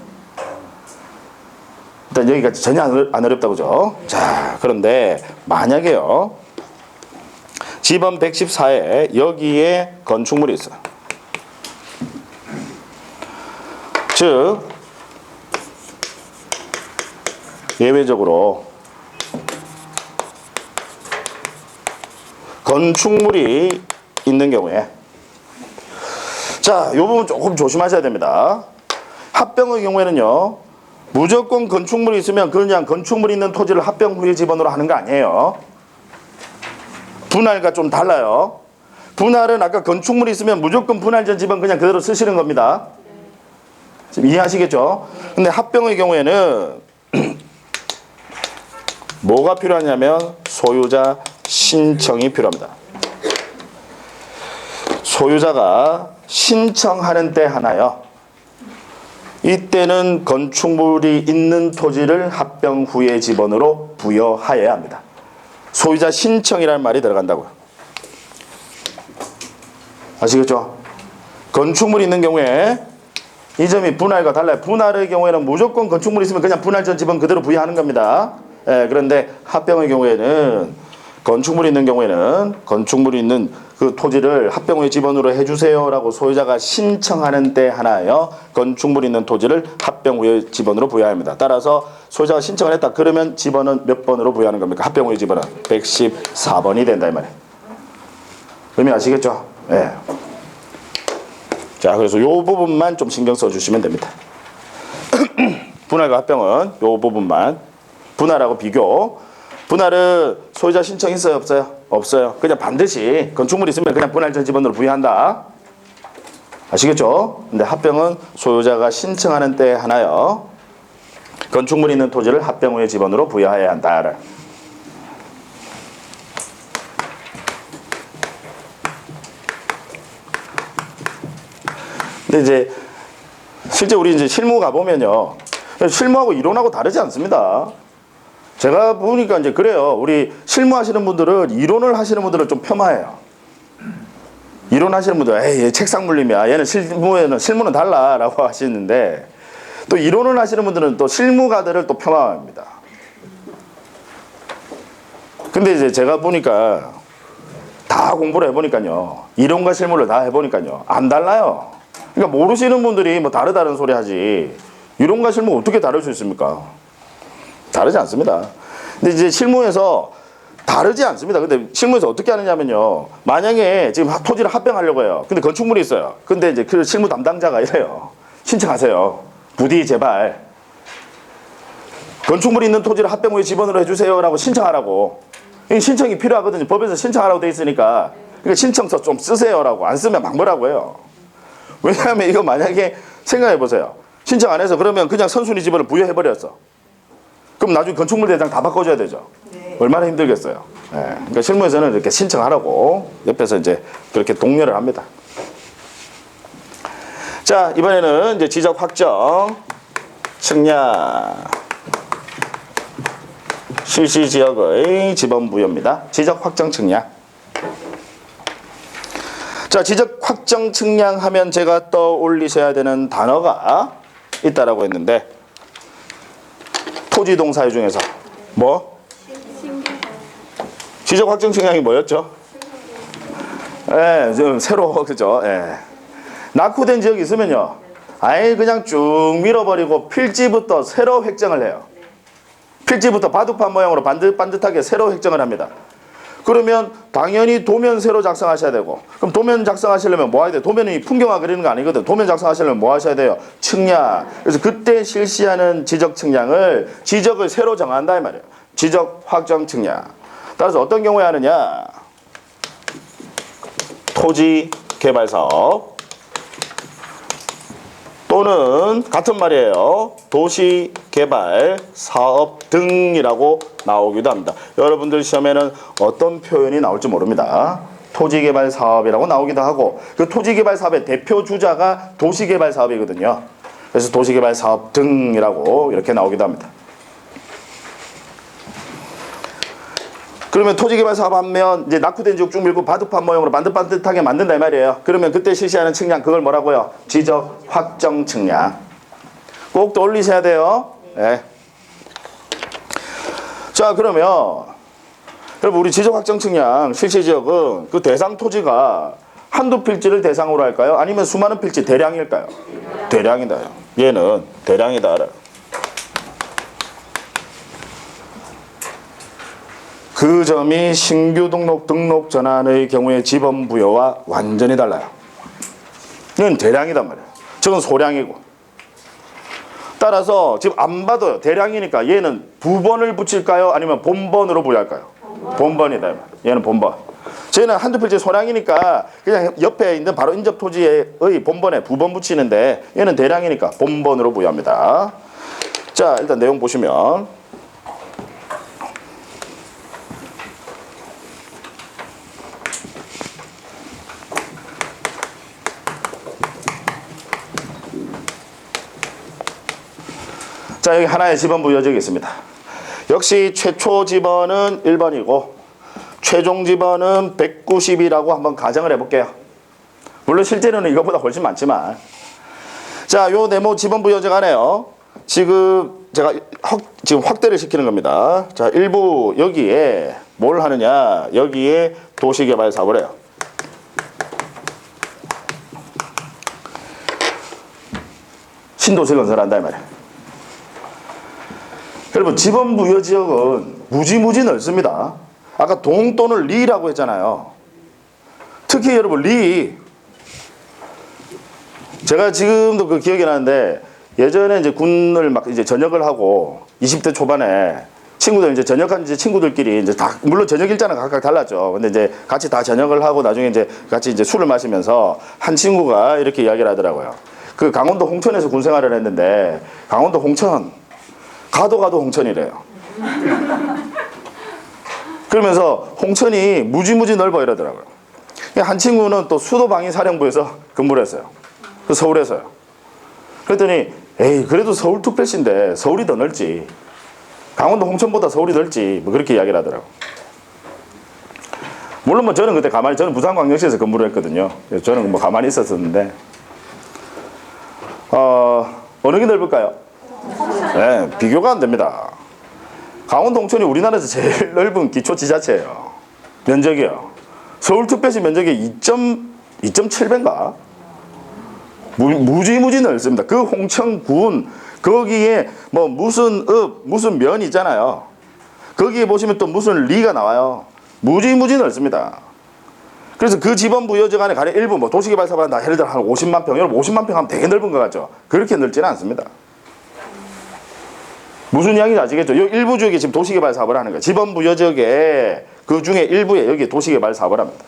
일단 여기까지 전혀 안 어렵다고, 그죠? 자, 그런데 만약에요, 집원 114에 여기에 건축물이 있어요. 즉 예외적으로 건축물이 있는 경우에, 자, 이 부분 조금 조심하셔야 됩니다. 합병의 경우에는요, 무조건 건축물이 있으면 그냥 건축물이 있는 토지를 합병 후의 집원으로 하는 거 아니에요. 분할과 좀 달라요. 분할은 아까 건축물이 있으면 무조건 분할 전 집원 그냥 그대로 쓰시는 겁니다. 지금 이해하시겠죠? 근데 합병의 경우에는 뭐가 필요하냐면 소유자 신청이 필요합니다. 소유자가 신청하는 때 하나요, 이때는 건축물이 있는 토지를 합병 후의 집원으로 부여하여야 합니다. 소유자 신청이라는 말이 들어간다고요. 아시겠죠? 건축물이 있는 경우에 이 점이 분할과 달라요. 분할의 경우에는 무조건 건축물이 있으면 그냥 분할 전 집원 그대로 부여하는 겁니다. 그런데 합병의 경우에는 건축물이 있는 경우에는 건축물이 있는 그 토지를 합병 후의 집원으로 해주세요라고 소유자가 신청하는 때 하나요, 건축물이 있는 토지를 합병 후의 집원으로 부여합니다. 따라서 소유자가 신청을 했다 그러면 집원은 몇 번으로 부여하는 겁니까? 합병 후의 집원은 114번이 된다 이 말이에요. 의미 아시겠죠? 네. 자, 그래서 요 부분만 좀 신경 써주시면 됩니다. 분할과 합병은 요 부분만. 분할하고 비교. 분할은 소유자 신청 있어요, 없어요? 없어요. 그냥 반드시 건축물이 있으면 그냥 분할 전 집원으로 부여한다. 아시겠죠? 근데 합병은 소유자가 신청하는 때 하나요, 건축물이 있는 토지를 합병 후의 집원으로 부여해야 한다. 근데 이제 실제 우리 이제 실무 가보면요, 실무하고 이론하고 다르지 않습니다. 제가 보니까 이제 그래요. 우리 실무하시는 분들은, 이론을 하시는 분들은 좀 폄하해요. 이론 하시는 분들, 에이, 얘 책상 물림이야. 얘는 실무는 달라라고 하시는데, 또 이론을 하시는 분들은 또 실무가들을 또 폄하합니다. 근데 이제 제가 보니까 다 공부를 해보니까요, 이론과 실무를 다 해보니까요, 안 달라요. 그러니까 모르시는 분들이 뭐 다른 소리 하지, 이론과 실무 어떻게 다를 수 있습니까? 다르지 않습니다. 근데 이제 실무에서 다르지 않습니다. 근데 실무에서 어떻게 하느냐면요, 만약에 지금 토지를 합병하려고 해요. 근데 건축물이 있어요. 근데 이제 그 실무 담당자가 이래요. 신청하세요. 부디 제발 건축물이 있는 토지를 합병 후에 집원으로 해주세요라고 신청하라고. 이 신청이 필요하거든요. 법에서 신청하라고 돼 있으니까. 그러니까 신청서 좀 쓰세요라고. 안 쓰면 막 뭐라고 해요. 왜냐하면 이거 만약에 생각해 보세요. 신청 안 해서 그러면 그냥 선순위 집원을 부여해버렸어. 그럼 나중에 건축물 대장 다 바꿔줘야 되죠. 네. 얼마나 힘들겠어요. 네. 그러니까 실무에서는 이렇게 신청하라고 옆에서 이제 그렇게 독려를 합니다. 자, 이번에는 이제 지적 확정, 측량, 실시 지역의 지번 부여입니다. 지적 확정 측량. 자, 지적 확정 측량하면 제가 떠올리셔야 되는 단어가 있다라고 했는데, 토지동사유 중에서 뭐? 지적 확정 측량이 뭐였죠? 예, 좀 새로 그죠? 예. 낙후된 지역이 있으면요, 아예 그냥 쭉 밀어버리고 필지부터 새로 획정을 해요. 필지부터 바둑판 모양으로 반듯반듯하게 새로 획정을 합니다. 그러면 당연히 도면 새로 작성하셔야 되고, 그럼 도면 작성하시려면 뭐 해야 돼요? 도면이 풍경화 그리는 거 아니거든. 도면 작성하시려면 뭐 하셔야 돼요? 측량. 그래서 그때 실시하는 지적 측량을, 지적을 새로 정한다 이 말이에요. 지적 확정 측량. 따라서 어떤 경우에 하느냐? 토지 개발 사업 또는 같은 말이에요. 도시 개발 사업 등이라고 나오기도 합니다. 여러분들 시험에는 어떤 표현이 나올지 모릅니다. 토지 개발 사업이라고 나오기도 하고, 그 토지 개발 사업의 대표 주자가 도시 개발 사업이거든요. 그래서 도시 개발 사업 등이라고 이렇게 나오기도 합니다. 그러면 토지개발 사업 하면 이제 낙후된 지역 쭉 밀고 바둑판 모형으로 반듯반듯하게 만든다 이 말이에요. 그러면 그때 실시하는 측량, 그걸 뭐라고요? 지적 확정 측량. 꼭 떠올리셔야 돼요. 네. 자, 그러면 여러분, 우리 지적 확정 측량 실시 지역은 그 대상 토지가 한두 필지를 대상으로 할까요? 아니면 수많은 필지 대량일까요? 대량이다. 얘는 대량이다 알아요. 그 점이 신규 등록 전환의 경우의 지번 부여와 완전히 달라요. 이건 대량이단 말이에요. 저건 소량이고. 따라서 지금 안 봐도요. 대량이니까 얘는 부번을 붙일까요? 아니면 본번으로 부여할까요? 본번이다. 얘는 본번. 쟤는 한두 필지 소량이니까 그냥 옆에 있는 바로 인접 토지의 본번에 부번 붙이는데, 얘는 대량이니까 본번으로 부여합니다. 자, 일단 내용 보시면, 자, 여기 하나의 지번 부여적이 있습니다. 역시 최초 지번은 1번이고 최종 지번은 190이라고 한번 가정을 해볼게요. 물론 실제로는 이것보다 훨씬 많지만, 자, 요 네모 지번 부여적 안에요, 지금 제가 지금 확대를 시키는 겁니다. 자, 일부 여기에 뭘 하느냐, 여기에 도시개발 사업을 해요. 신도시 건설한다 이 말이에요. 여러분, 지번 부여 지역은 무지무지 넓습니다. 아까 동 또는 리라고 했잖아요. 특히 여러분, 리, 제가 지금도 그 기억이 나는데, 예전에 이제 군을 막 이제 전역을 하고 20대 초반에 친구들 이제 전역한 이제 친구들끼리 이제 다, 물론 전역 일자는 각각 달랐죠. 근데 이제 같이 다 전역을 하고 나중에 이제 같이 이제 술을 마시면서 한 친구가 이렇게 이야기를 하더라고요. 그 강원도 홍천에서 군 생활을 했는데, 강원도 홍천 가도 홍천이래요. 그러면서 홍천이 무지무지 넓어 이러더라고요. 한 친구는 또 수도방위사령부에서 근무를 했어요. 그 서울에서요. 그랬더니 에이, 그래도 서울특별시인데 서울이 더 넓지, 강원도 홍천보다 서울이 넓지, 뭐 그렇게 이야기를 하더라고요. 물론 뭐 저는 그때 가만히, 저는 부산광역시에서 근무를 했거든요. 그래서 저는 뭐 가만히 있었었는데, 어느 게 넓을까요? 네, 비교가 안 됩니다. 강원도 홍천이 우리나라에서 제일 넓은 기초지자체예요. 면적이요. 서울특별시 면적이 2.7배인가? 무지무지 넓습니다. 그 홍천군, 거기에 뭐 무슨 읍, 무슨 면 있잖아요. 거기에 보시면 또 무슨 리가 나와요. 무지무지 넓습니다. 그래서 그 지번 부여적 안에 가령 일부 뭐 도시개발 사업한다, 예를 들어 한 50만 평, 여러분 50만 평 하면 되게 넓은 것 같죠? 그렇게 넓지는 않습니다. 무슨 이야기인지 아시겠죠? 이 일부 지역에 지금 도시개발 사업을 하는 거예요. 지번 부여적에 그 중에 일부에 여기 도시개발 사업을 합니다.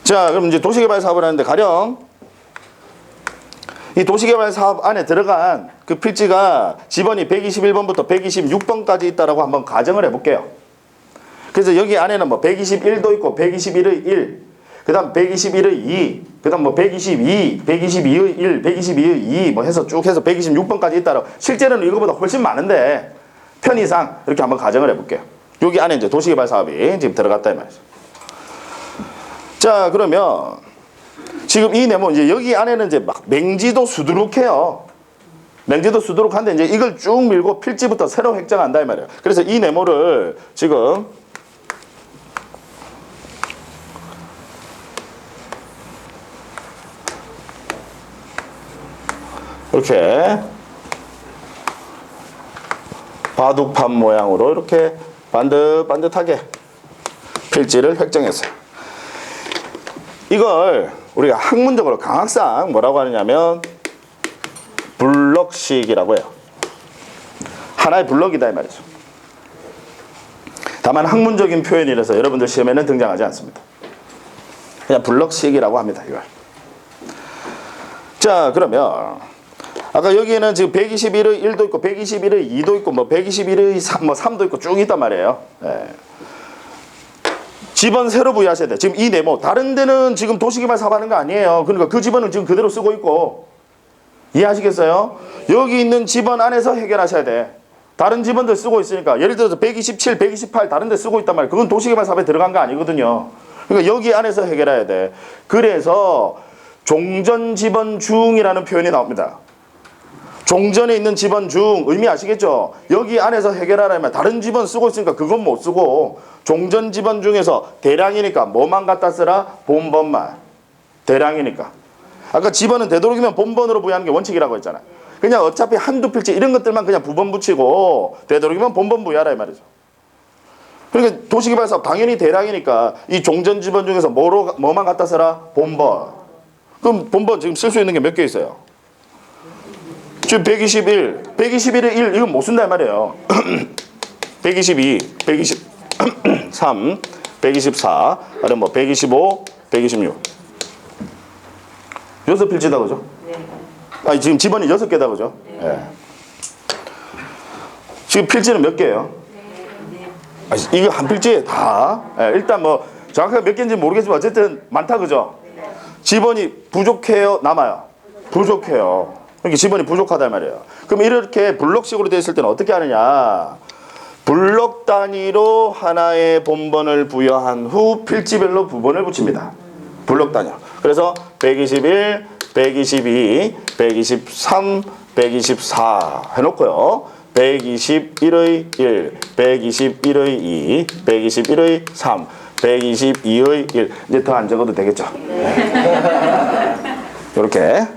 자, 그럼 이제 도시개발 사업을 하는데, 가령 이 도시개발 사업 안에 들어간 그 필지가 지번이 121번부터 126번까지 있다라고 한번 가정을 해볼게요. 그래서 여기 안에는 뭐 121도 있고 121의 1, 그 다음 121의 2, 그 다음 뭐 122, 122의 1, 122의 2 뭐 해서 쭉 해서 126번까지 있다라고. 실제로는 이거보다 훨씬 많은데 편의상 이렇게 한번 가정을 해볼게요. 여기 안에 이제 도시개발 사업이 지금 들어갔다 이 말이죠. 자, 그러면 지금 이 네모, 이제 여기 안에는 이제 막 맹지도 수두룩해요. 맹지도 수두룩한데 이제 이걸 쭉 밀고 필지부터 새로 획정한다 이 말이에요. 그래서 이 네모를 지금 이렇게 바둑판 모양으로 이렇게 반듯반듯하게 필지를 획정했어요. 이걸 우리가 학문적으로 강학상 뭐라고 하느냐면 블럭식이라고 해요. 하나의 블럭이다 이 말이죠. 다만 학문적인 표현이라서 여러분들 시험에는 등장하지 않습니다. 그냥 블럭식이라고 합니다. 이걸. 자, 그러면 아까 여기에는 지금 121의 1도 있고 121의 2도 있고 뭐 121의 3도 있고 쭉 있단 말이에요. 예. 집은 새로 부여하셔야 돼. 지금 이 네모 다른 데는 지금 도시개발 사업하는 거 아니에요. 그러니까 그 집원은 지금 그대로 쓰고 있고, 이해하시겠어요? 여기 있는 집원 안에서 해결하셔야 돼. 다른 집원들 쓰고 있으니까 예를 들어서 127, 128 다른 데 쓰고 있단 말이에요. 그건 도시개발 사업에 들어간 거 아니거든요. 그러니까 여기 안에서 해결해야 돼. 그래서 종전 집원 중이라는 표현이 나옵니다. 종전에 있는 집원 중 의미 아시겠죠? 여기 안에서 해결하려면 다른 집원 쓰고 있으니까 그건 못 쓰고 종전 집원 중에서 대량이니까 뭐만 갖다 쓰라? 본번만. 대량이니까. 아까 집원은 되도록이면 본번으로 부여하는 게 원칙이라고 했잖아요. 그냥 어차피 한두 필지 이런 것들만 그냥 부번 붙이고 되도록이면 본번 부여하라 이 말이죠. 그러니까 도시개발사업 당연히 대량이니까 이 종전 집원 중에서 뭐만 갖다 쓰라? 본번. 그럼 본번 지금 쓸 수 있는 게 몇 개 있어요? 지금 121, 121의 1 이건 못 쓴다 이 말이에요. 122, 123, 124, 아니면 뭐 125, 126. 6필지다 그죠? 네. 아니 지금 집원이 6개다 그죠? 네. 네. 지금 필지는 몇 개예요? 네. 아, 이거 한 필지에 다. 네, 일단 뭐 정확하게 몇 개인지 모르겠지만 어쨌든 많다 그죠? 네. 집원이 부족해요? 남아요? 부족해요. 그러니까 집원이 부족하단 말이에요. 그럼 이렇게 블록식으로 되어 있을 때는 어떻게 하느냐? 블록 단위로 하나의 본번을 부여한 후 필지별로 부번을 붙입니다. 블록 단위로. 그래서 121, 122, 123, 124 해놓고요. 121의 1, 121의 2, 121의 3, 122의 1. 이제 더 안 적어도 되겠죠? 이렇게.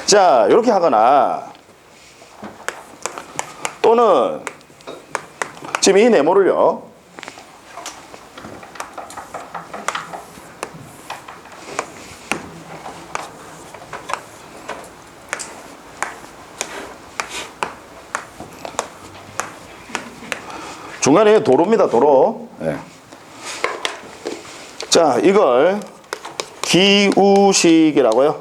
자, 이렇게 하거나 또는 지금 이 네모를요. 중간에 도로입니다. 도로. 네. 자, 이걸 기우식이라고요.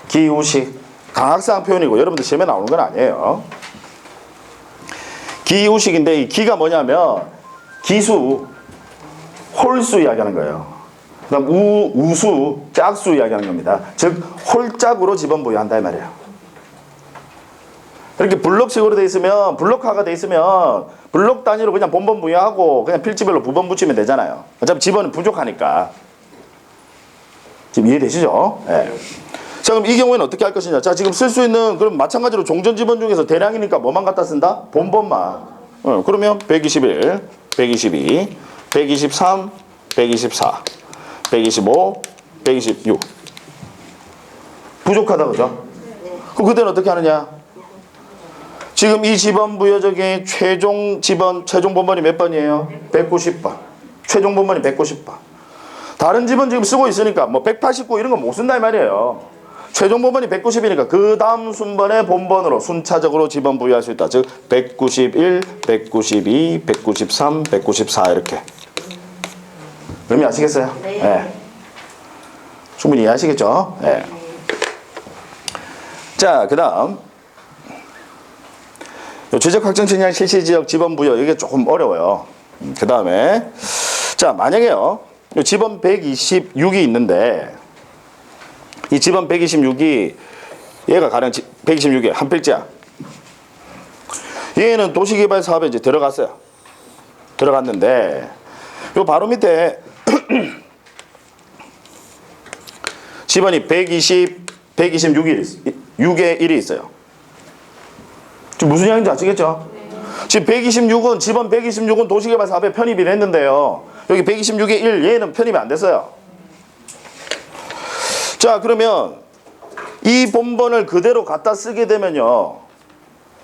기우식. 강학상 표현이고 여러분들 시험에 나오는 건 아니에요. 기우식인데 이 기가 뭐냐면 기수, 홀수 이야기하는 거예요. 그다음 우수, 짝수 이야기하는 겁니다. 즉 홀짝으로 집원 부여한다 이 말이에요. 이렇게 블록식으로 돼 있으면 블록화가 돼 있으면 블록 단위로 그냥 본번 부여하고 그냥 필지별로 부번 붙이면 되잖아요. 어차피 집원은 부족하니까. 지금 이해되시죠? 네. 자, 그럼 이 경우에는 어떻게 할 것이냐? 자, 지금 쓸 수 있는 그럼 마찬가지로 종전 집원 중에서 대량이니까 뭐만 갖다 쓴다? 본번만. 그러면 121, 122, 123, 124, 125, 126. 부족하다 그죠? 그럼 그때는 어떻게 하느냐? 지금 이 집원 부여적인 최종 본번이 몇 번이에요? 190번. 최종 본번이 190번. 다른 집원 지금 쓰고 있으니까 뭐 189 이런 거 못 쓴다 이 말이에요. 최종 본번이 190이니까 그 다음 순번의 본번으로 순차적으로 집원 부여할 수 있다. 즉 191, 192, 193, 194 이렇게. 의미 아시겠어요? 네. 네. 충분히 이해하시겠죠? 네. 자, 그 다음 지적확정측량 실시지역 집원 부여 이게 조금 어려워요. 그 다음에 자, 만약에요 집원 126이 있는데 이 집원 126이 얘가 가령 126에 한 필지야. 얘는 도시개발 사업에 이제 들어갔어요. 들어갔는데 요 바로 밑에 집원이 126일 6에 1이 있어요. 지금 무슨 양인지 아시겠죠? 지금 126은 집원 126은 도시개발 사업에 편입이 됐는데요. 여기 126의 1 얘는 편입이 안 됐어요. 자, 그러면 이 본번을 그대로 갖다 쓰게 되면요.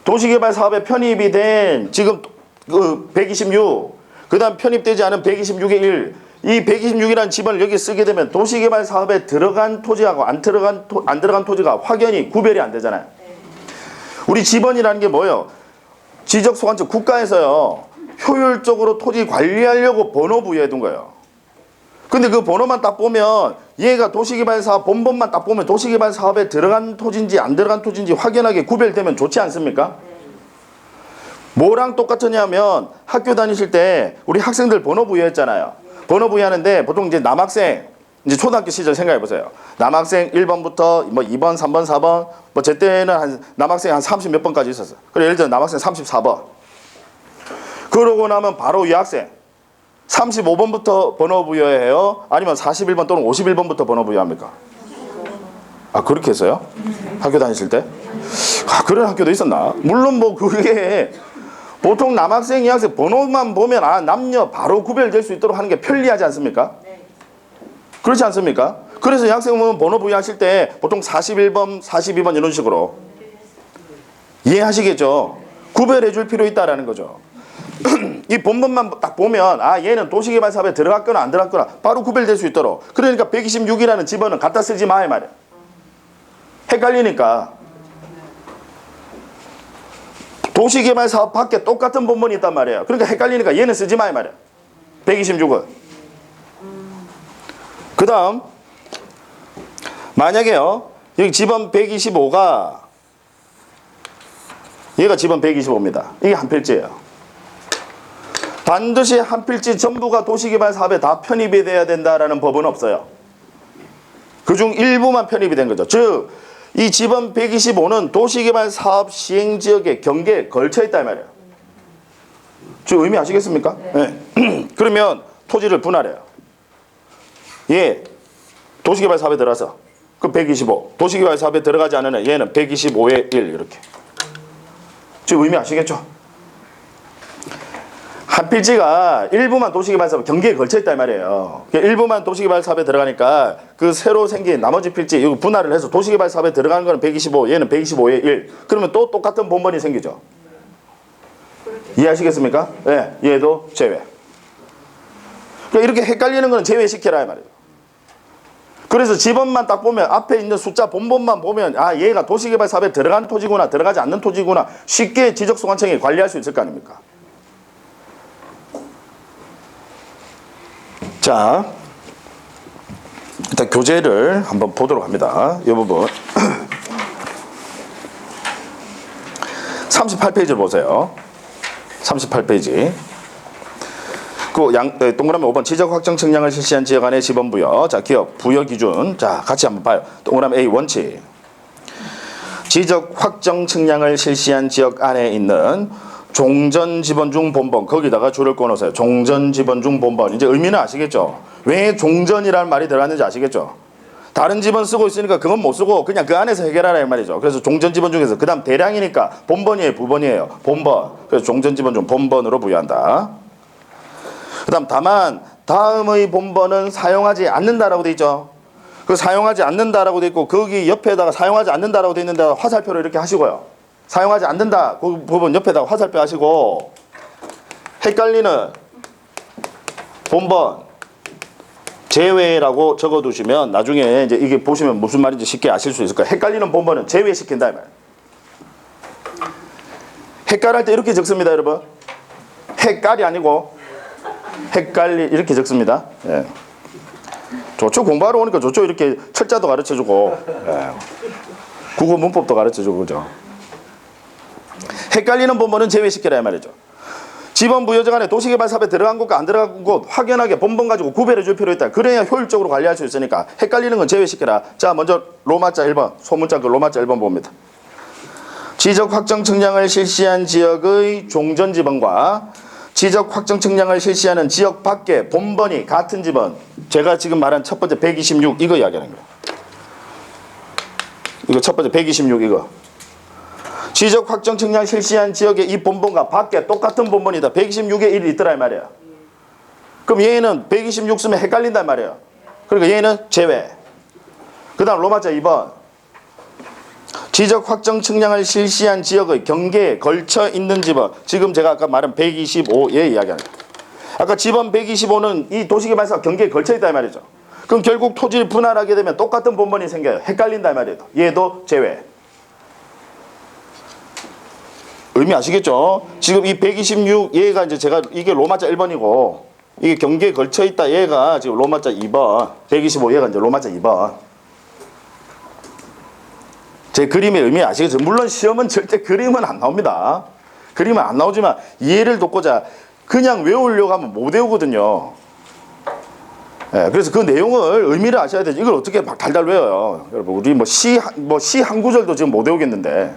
도시개발 사업에 편입이 된 지금 그 126, 그 다음 편입되지 않은 126의 1, 이 126이라는 지번을 여기 쓰게 되면 도시개발 사업에 들어간 토지하고 안 들어간 토지가 확연히 구별이 안 되잖아요. 우리 지번이라는 게 뭐예요? 지적소관청 국가에서요. 효율적으로 토지 관리하려고 번호 부여해 둔 거예요. 근데 그 번호만 딱 보면 얘가 도시개발 사업 본번만 딱 보면 도시개발 사업에 들어간 토지인지 안 들어간 토지인지 확연하게 구별되면 좋지 않습니까? 뭐랑 똑같으냐면 학교 다니실 때 우리 학생들 번호 부여했잖아요. 번호 부여하는데 보통 이제 남학생 이제 초등학교 시절 생각해 보세요. 남학생 1번부터 뭐 2번, 3번, 4번 뭐 제 때는 한 남학생 한 30 몇 번까지 있었어요. 그래 예를 들어 남학생 34번. 그러고 나면 바로 여학생 35번부터 번호 부여해요? 아니면 41번 또는 51번부터 번호 부여합니까? 아 그렇게 했어요? 학교 다니실 때? 아 그런 학교도 있었나? 물론 뭐 그게 보통 남학생, 여학생 번호만 보면 아 남녀 바로 구별될 수 있도록 하는 게 편리하지 않습니까? 그렇지 않습니까? 그래서 여학생은 번호 부여하실 때 보통 41번, 42번 이런 식으로 이해하시겠죠? 구별해 줄 필요 있다라는 거죠. 이 본번만 딱 보면 아 얘는 도시개발 사업에 들어갔거나 안 들어갔거나 바로 구별될 수 있도록. 그러니까 126이라는 지번은 갖다 쓰지 마 이 말이야. 헷갈리니까. 도시개발 사업 밖에 똑같은 본번이 있단 말이에요. 그러니까 헷갈리니까 얘는 쓰지 마 이 말이야. 126은. 그 다음 만약에요 여기 지번 125가 얘가 지번 125입니다. 이게 한 필지예요. 반드시 한 필지 전부가 도시개발 사업에 다 편입이 돼야 된다라는 법은 없어요. 그중 일부만 편입이 된 거죠. 즉, 이 지번 125는 도시개발 사업 시행지역의 경계에 걸쳐 있다 이 말이에요. 즉 의미 아시겠습니까? 네. 그러면 토지를 분할해요. 얘 도시개발 사업에 들어가서 그 125, 도시개발 사업에 들어가지 않으면 얘는 125의 1 이렇게. 즉 의미 아시겠죠? 한 필지가 일부만 도시개발 사업 경계에 걸쳐 있다 이 말이에요. 일부만 도시개발 사업에 들어가니까 그 새로 생긴 나머지 필지 이거 분할을 해서 도시개발 사업에 들어가는 거는 125, 얘는 125의 1. 그러면 또 똑같은 본번이 생기죠. 이해하시겠습니까? 네, 얘도 제외. 그러니까 이렇게 헷갈리는 거는 제외시켜라 이 말이에요. 그래서 지번만 딱 보면 앞에 있는 숫자 본번만 보면 아 얘가 도시개발 사업에 들어간 토지구나 들어가지 않는 토지구나 쉽게 지적소관청이 관리할 수 있을 거 아닙니까? 자, 일단 교재를 한번 보도록 합니다. 이 부분 38페이지를 보세요. 38페이지 그 동그라미 5번 지적 확정 측량을 실시한 지역 안의 지번 부여. 자, 기업 부여 기준. 자, 같이 한번 봐요. 동그라미 A 원칙. 지적 확정 측량을 실시한 지역 안에 있는 종전 지번 중 본번 거기다가 줄을 꺼놓으세요. 종전 지번 중 본번. 이제 의미는 아시겠죠? 왜 종전이라는 말이 들어갔는지 아시겠죠? 다른 지번 쓰고 있으니까 그건 못 쓰고 그냥 그 안에서 해결하라 이 말이죠. 그래서 종전 지번 중에서 그 다음 대량이니까 본번이에요 부번이에요? 본번. 그래서 종전 지번 중 본번으로 부여한다. 그 다음 다만 다음의 본번은 사용하지 않는다라고 돼 있죠. 그 사용하지 않는다라고 돼 있고 거기 옆에다가 사용하지 않는다라고 돼 있는데 화살표를 이렇게 하시고요. 사용하지 않는다 그 부분 옆에다가 화살표 하시고 헷갈리는 본번 제외라고 적어두시면 나중에 이제 이게 보시면 무슨 말인지 쉽게 아실 수 있을 거예요. 헷갈리는 본번은 제외시킨다 이 말. 헷갈할 때 이렇게 적습니다 여러분. 헷갈이 아니고 헷갈리 이렇게 적습니다. 예. 저쪽 공부하러 오니까 저쪽 이렇게 철자도 가르쳐주고 예. 국어 문법도 가르쳐주고 그죠. 헷갈리는 본번은 제외시켜라 이 말이죠. 지번 부여적 안에 도시개발 사업에 들어간 곳과 안 들어간 곳 확연하게 본번 가지고 구별해 줄 필요 있다. 그래야 효율적으로 관리할 수 있으니까 헷갈리는 건 제외시켜라. 자 먼저 로마자 1번 소문자 그 로마자 1번 봅니다. 지적 확정 측량을 실시한 지역의 종전 지번과 지적 확정 측량을 실시하는 지역 밖에 본번이 같은 지번. 제가 지금 말한 첫 번째 126 이거 이야기하는 거예요. 이거 첫 번째 126 이거. 지적 확정 측량 실시한 지역의 이 본번과 밖에 똑같은 본번이다. 126에 1이 있더라 이 말이야. 그럼 얘는 126 쓰면 헷갈린단 말이에요. 그러니까 얘는 제외. 그 다음 로마자 2번. 지적 확정 측량을 실시한 지역의 경계에 걸쳐 있는 지번. 지금 제가 아까 말한 125의 이야기합니다. 아까 지번 125는 이 도시개발사업 경계에 걸쳐 있다 이 말이죠. 그럼 결국 토지를 분할하게 되면 똑같은 본번이 생겨요. 헷갈린다 이 말이에요. 얘도 제외. 의미 아시겠죠? 지금 이 126 얘가 이제 제가 이게 로마자 1번이고 이게 경계에 걸쳐 있다 얘가 지금 로마자 2번. 125 얘가 이제 로마자 2번. 제 그림의 의미 아시겠죠? 물론 시험은 절대 그림은 안 나옵니다. 그림은 안 나오지만 이해를 돕고자 그냥 외우려고 하면 못 외우거든요. 예, 그래서 그 내용을 의미를 아셔야 되죠. 이걸 어떻게 막 달달 외워요. 여러분 우리 시 한 구절도 지금 못 외우겠는데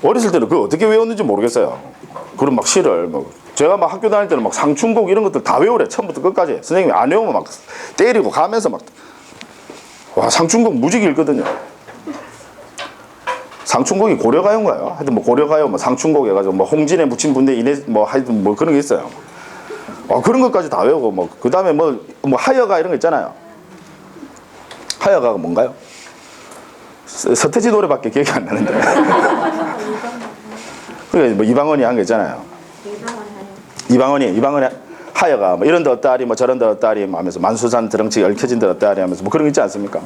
어렸을 때는 그걸 어떻게 외웠는지 모르겠어요. 그럼 막 시를 제가 막 학교 다닐 때는 막 상춘곡 이런 것들 다 외우래. 처음부터 끝까지. 선생님이 안 외우면 막 때리고 가면서 막 와 상춘곡 무지개 읽거든요. 상춘곡이 고려가요인가요? 하여튼 뭐 고려가요, 뭐 상춘곡 해가지고 뭐 홍진에 묻힌 분대 이내 뭐 하여튼 뭐 그런 게 있어요. 그런 것까지 다 외우고 뭐 그 다음에 뭐 하여가 이런 거 있잖아요. 하여가 뭔가요? 서태지 노래밖에 기억이 안 나는데. 그게 뭐 이방원이 한 거 있잖아요. 이방원이 하여가 뭐 이런 데 어따리 뭐 저런 데 어따리 뭐 하면서 만수산 드렁치 얽혀진 데 어따리 하면서 뭐 그런 거 있지 않습니까?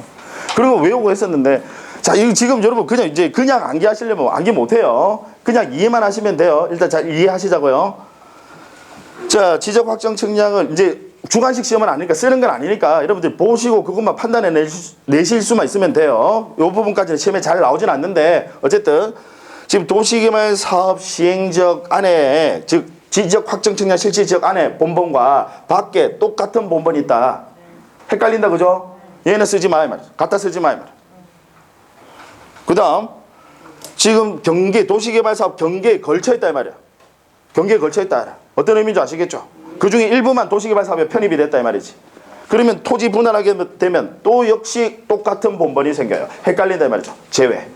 그런 거 외우고 했었는데 자, 이거 지금 여러분 그냥 암기하시려면 암기 못 해요. 그냥 이해만 하시면 돼요. 일단 잘 이해하시자고요. 자, 지적 확정 측량을 이제 주관식 시험은 아니니까 쓰는 건 아니니까 여러분들 보시고 그것만 판단해 내실 수만 있으면 돼요. 이 부분까지는 시험에 잘 나오진 않는데 어쨌든 지금 도시개발 사업 시행 지역 안에 즉 지적 확정 측량 실시 지역 안에 본번과 밖에 똑같은 본번이 있다. 헷갈린다 그죠? 얘는 쓰지 마 이 말이야. 갖다 쓰지 마 이 말이야. 그 다음 지금 도시개발 사업 경계에 걸쳐 있다 이 말이야. 경계에 걸쳐 있다. 어떤 의미인지 아시겠죠? 그 중에 일부만 도시개발 사업에 편입이 됐다 이 말이지. 그러면 토지 분할하게 되면 또 역시 똑같은 본번이 생겨요. 헷갈린다 이 말이죠. 제외.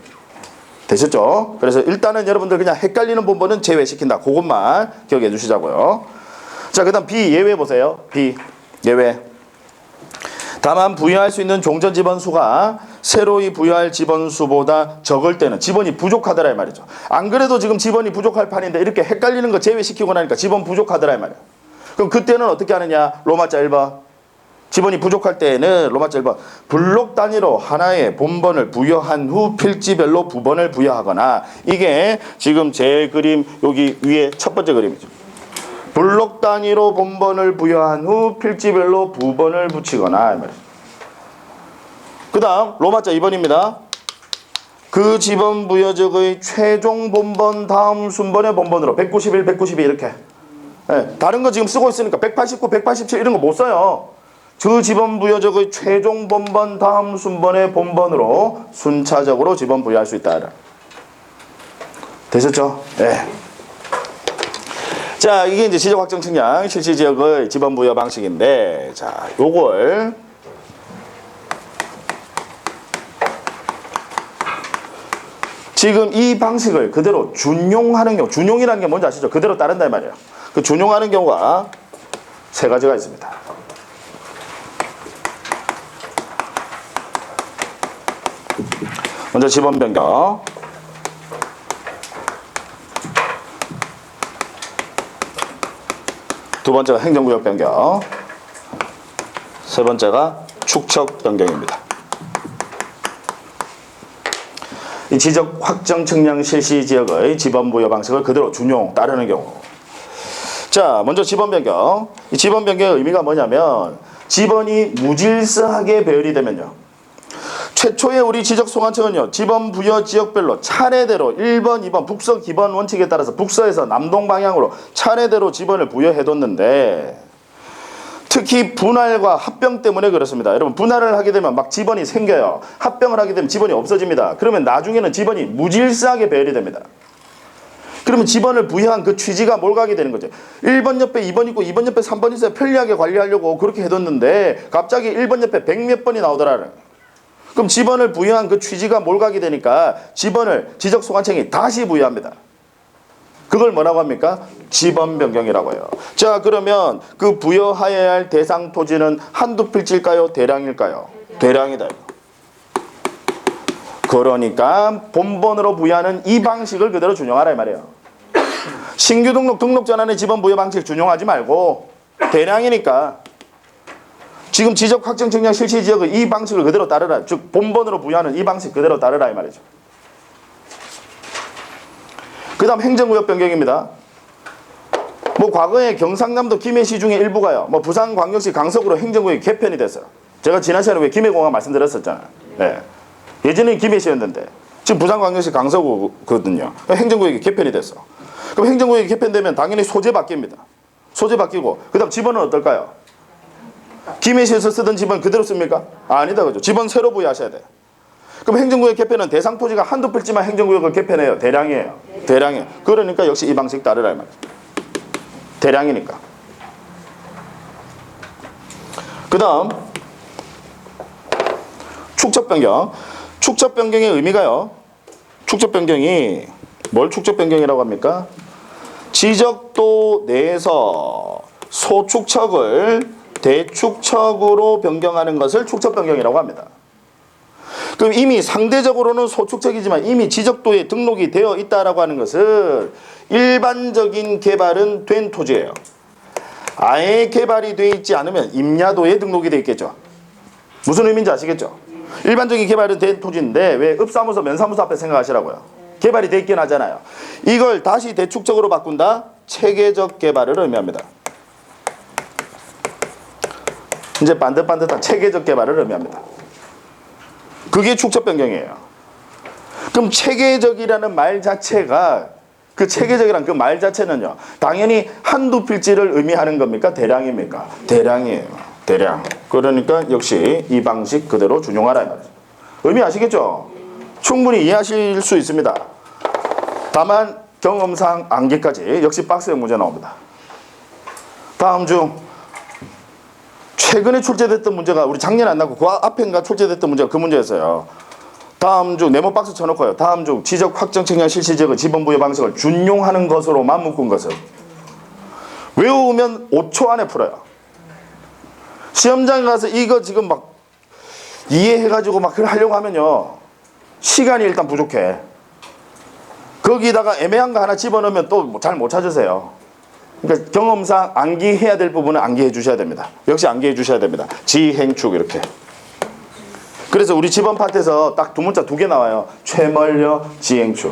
되셨죠? 그래서 일단은 여러분들 그냥 헷갈리는 본번은 제외시킨다. 그것만 기억해 주시자고요. 자, 그 다음 B 예외 보세요. B 예외. 다만 부여할 수 있는 종전 지번 수가 새로이 부여할 지번 수보다 적을 때는 지번이 부족하더라 이 말이죠. 안 그래도 지금 지번이 부족할 판인데 이렇게 헷갈리는 거 제외시키고 나니까 지번 부족하더라 이 말이야. 그럼 그때는 어떻게 하느냐? 로마자 1번. 지번이 부족할 때에는 로마자 1번. 블록 단위로 하나의 본번을 부여한 후 필지별로 부번을 부여하거나 이게 지금 제 그림 여기 위에 첫 번째 그림이죠. 블록 단위로 본번을 부여한 후 필지별로 부번을 붙이거나 이 말이죠. 그 다음 로마자 2번입니다. 그 지번 부여적의 최종 본번 다음 순번의 본번으로 191, 192 이렇게. 네, 다른 거 지금 쓰고 있으니까 189, 187 이런 거 못 써요. 그 지번 부여적의 최종 본번 다음 순번의 본번으로 순차적으로 지번 부여할 수 있다. 되셨죠? 네. 자, 이게 이제 지적 확정 측량 실시 지역의 지번 부여 방식인데, 자, 요걸 지금 이 방식을 그대로 준용하는 경우, 준용이라는 게 뭔지 아시죠? 그대로 따른다 이 말이에요. 그 준용하는 경우가 세 가지가 있습니다. 먼저 지번 변경. 두 번째가 행정구역 변경. 세 번째가 축척 변경입니다. 이 지적 확정 측량 실시 지역의 지번 부여 방식을 그대로 준용 따르는 경우. 자, 먼저 지번 변경. 이 지번 변경의 의미가 뭐냐면 지번이 무질서하게 배열이 되면요. 최초의 우리 지적소관청은요. 지번 부여 지역별로 차례대로 1번, 2번 북서 기번 원칙에 따라서 북서에서 남동 방향으로 차례대로 지번을 부여해뒀는데 특히 분할과 합병 때문에 그렇습니다. 여러분 분할을 하게 되면 막 지번이 생겨요. 합병을 하게 되면 지번이 없어집니다. 그러면 나중에는 지번이 무질서하게 배열이 됩니다. 그러면 지번을 부여한 그 취지가 뭘 가게 되는 거죠. 1번 옆에 2번 있고 2번 옆에 3번 있어요. 편리하게 관리하려고 그렇게 해뒀는데 갑자기 1번 옆에 100몇 번이 나오더라. 그럼 지번을 부여한 그 취지가 뭘 가게 되니까 지번을 지적소관청이 다시 부여합니다. 그걸 뭐라고 합니까? 지번 변경이라고 해요. 자, 그러면 그 부여하여야 할 대상 토지는 한두 필지일까요? 대량일까요? 대량이다. 그 그러니까 본번으로 부여하는 이 방식을 그대로 준용하라 이 말이에요. 신규 등록 전환의 지번 부여 방식 준용하지 말고 대량이니까 지금 지적 확정 측량 실시 지역의 이 방식을 그대로 따르라. 즉 본번으로 부여하는 이 방식 그대로 따르라 이 말이죠. 그 다음 행정구역 변경입니다. 뭐 과거에 경상남도 김해시 중에 일부가요. 뭐 부산광역시 강석으로 행정구역이 개편이 됐어요. 제가 지난 시간에 왜 김해공항 말씀드렸었잖아요. 네. 예전에는 김해시였는데 지금 부산광역시 강서구거든요. 행정구역이 개편이 됐어. 그럼 행정구역이 개편되면 당연히 소재 바뀝니다. 소재 바뀌고 그 다음 지번은 어떨까요? 김해시에서 쓰던 지번 그대로 씁니까? 아니다 그죠. 지번 새로 부여하셔야 돼요. 그럼 행정구역 개편은 대상 토지가 한두 필지만 행정구역을 개편해요. 대량이에요. 대량이에요. 그러니까 역시 이 방식 따르라 이 말이에요. 대량이니까. 그 다음 축적 변경. 축적 변경의 의미가요. 축적 변경이 뭘 축적 변경이라고 합니까? 지적도 내에서 소축척을 대축척으로 변경하는 것을 축적 변경이라고 합니다. 그럼 이미 상대적으로는 소축척이지만 이미 지적도에 등록이 되어 있다라고 하는 것은 일반적인 개발은 된 토지예요. 아예 개발이 되어 있지 않으면 임야도에 등록이 되어 있겠죠. 무슨 의미인지 아시겠죠? 일반적인 개발은 된 토지인데 왜 읍사무소, 면사무소 앞에 생각하시라고요. 개발이 되어 있긴 하잖아요. 이걸 다시 대축적으로 바꾼다? 체계적 개발을 의미합니다. 이제 반듯반듯한 체계적 개발을 의미합니다. 그게 축적 변경이에요. 그럼 체계적이라는 말 자체가 그 체계적이란 그 말 자체는요. 당연히 한두 필지를 의미하는 겁니까? 대량입니까? 대량이에요. 대량. 그러니까 역시 이 방식 그대로 준용하라 이 말이죠. 의미 아시겠죠? 충분히 이해하실 수 있습니다. 다만 경험상 암기까지 역시 박스형 문제 나옵니다. 다음 중 최근에 출제됐던 문제가 우리 작년 안 나고 그 앞엔가 출제됐던 문제가 그 문제였어요. 다음 중 네모 박스 쳐놓고요. 다음 중 지적 확정 측량 실시 지역의 지번 부여 방식을 준용하는 것으로만 묶은 것을 외우면 5초 안에 풀어요. 시험장에 가서 이거 지금 막 이해해가지고 막 그걸 하려고 하면요. 시간이 일단 부족해. 거기다가 애매한 거 하나 집어넣으면 또 잘 못 찾으세요. 그러니까 경험상 암기해야 될 부분은 암기해 주셔야 됩니다. 역시 암기해 주셔야 됩니다. 지행축 이렇게. 그래서 우리 지번 파트에서 딱 두 문자 2개 나와요. 최멀려 지행축.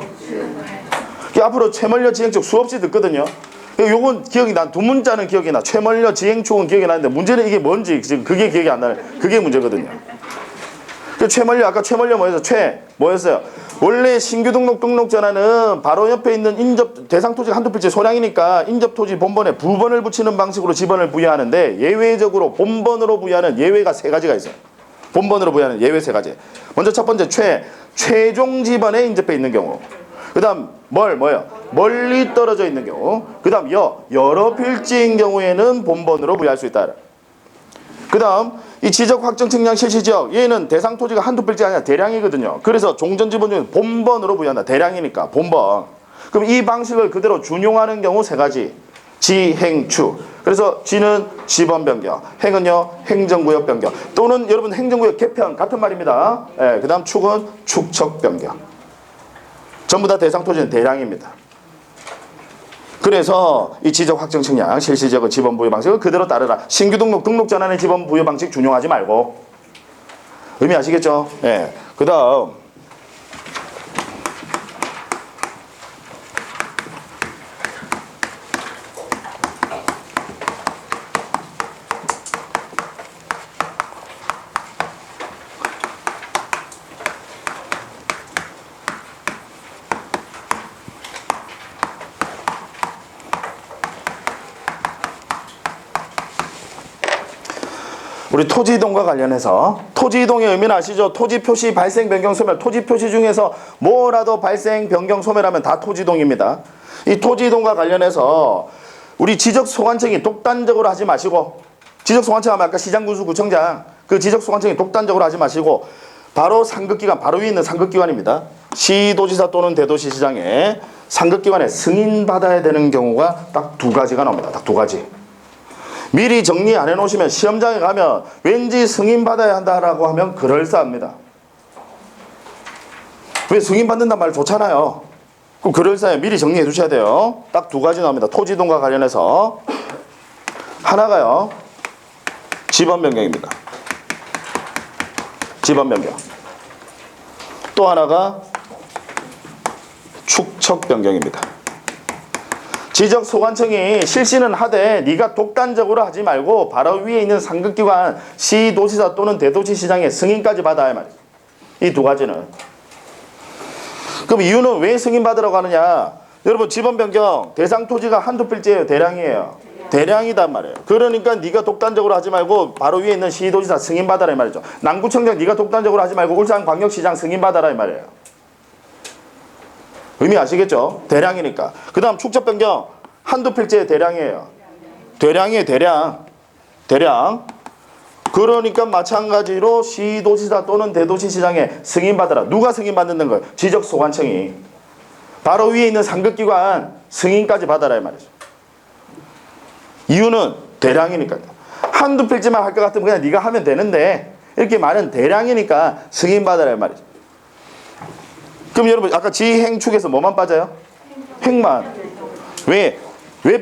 앞으로 최멀려 지행축 수없이 듣거든요. 요건 기억이 나. 두 문자는 기억이 나. 최멀려 지행축은 기억이 나는데 문제는 이게 뭔지 지금 그게 기억이 안 나는 그게 문제거든요. 그 최멀려 아까 최멀려 뭐였어요? 원래 신규 등록 전환은 바로 옆에 있는 인접 대상 토지가 한두 필지 소량이니까 인접 토지 본번에 부번을 붙이는 방식으로 지번을 부여하는데 예외적으로 본번으로 부여하는 예외가 3가지가 있어요. 본번으로 부여하는 예외 3가지. 먼저 첫 번째 최종 지번에 인접해 있는 경우. 그다음 뭐예요? 멀리 떨어져 있는 경우. 그다음 여러 필지인 경우에는 본번으로 부여할 수 있다. 그다음 이 지적 확정 측량 실시 지역 얘는 대상 토지가 한두 필지 아니라 대량이거든요. 그래서 종전 지번 중에 본번으로 부여한다. 대량이니까 본번. 그럼 이 방식을 그대로 준용하는 경우 3가지. 지행축. 그래서 지는 지번 변경, 행은요 행정구역 변경 또는 여러분 행정구역 개편 같은 말입니다. 예, 그다음 축은 축척 변경. 전부 다 대상 토지는 대량입니다. 그래서 이 지적 확정 측량 실시 지역의 지번 부여 방식을 그대로 따르라. 신규 등록 전환의 지번 부여 방식 준용하지 말고. 의미 아시겠죠? 예. 그다음 우리 토지이동과 관련해서 토지이동의 의미는 아시죠? 토지표시 발생 변경 소멸. 토지표시 중에서 뭐라도 발생 변경 소멸하면 다 토지이동입니다. 이 토지이동과 관련해서 우리 지적소관청이 독단적으로 하지 마시고 지적소관청 하면 아까 시장군수구청장 그 지적소관청이 독단적으로 하지 마시고 바로 상급기관 바로 위에 있는 상급기관입니다. 시도지사 또는 대도시시장에 상급기관에 승인받아야 되는 경우가 딱 2가지가 나옵니다. 딱 2가지. 미리 정리 안 해놓으시면 시험장에 가면 왠지 승인받아야 한다라고 하면 그럴싸합니다. 왜 승인받는단 말 좋잖아요. 그럼 그럴싸해 미리 정리해 두셔야 돼요. 딱 두 가지 나옵니다. 토지 이동과 관련해서 하나가요. 지번 변경입니다. 지번 변경. 또 하나가 축척 변경입니다. 지적 소관청이 실시는 하되 네가 독단적으로 하지 말고 바로 위에 있는 상급기관 시도지사 또는 대도시시장의 승인까지 받아야 말이죠. 이 두 가지는. 그럼 이유는 왜 승인받으라고 하느냐? 여러분 지번 변경 대상 토지가 한두 필지예요, 대량이에요. 대량이단 말이에요. 그러니까 네가 독단적으로 하지 말고 바로 위에 있는 시도지사 승인받아라 이 말이죠. 남구청장 네가 독단적으로 하지 말고 울산광역시장 승인받아라 이 말이에요. 의미 아시겠죠? 대량이니까. 그 다음 축적 변경 한두 필지의 대량이에요. 대량이에요, 대량. 대량. 그러니까 마찬가지로 시도지사 또는 대도시시장에 승인받아라. 누가 승인받는 거예요? 지적소관청이. 바로 위에 있는 상급기관 승인까지 받아라 이 말이죠. 이유는 대량이니까요. 한두 필지만 할 것 같으면 그냥 네가 하면 되는데 이렇게 많은 대량이니까 승인받아라 이 말이죠. 그럼 여러분 아까 지행축에서 뭐만 빠져요? 행만. 왜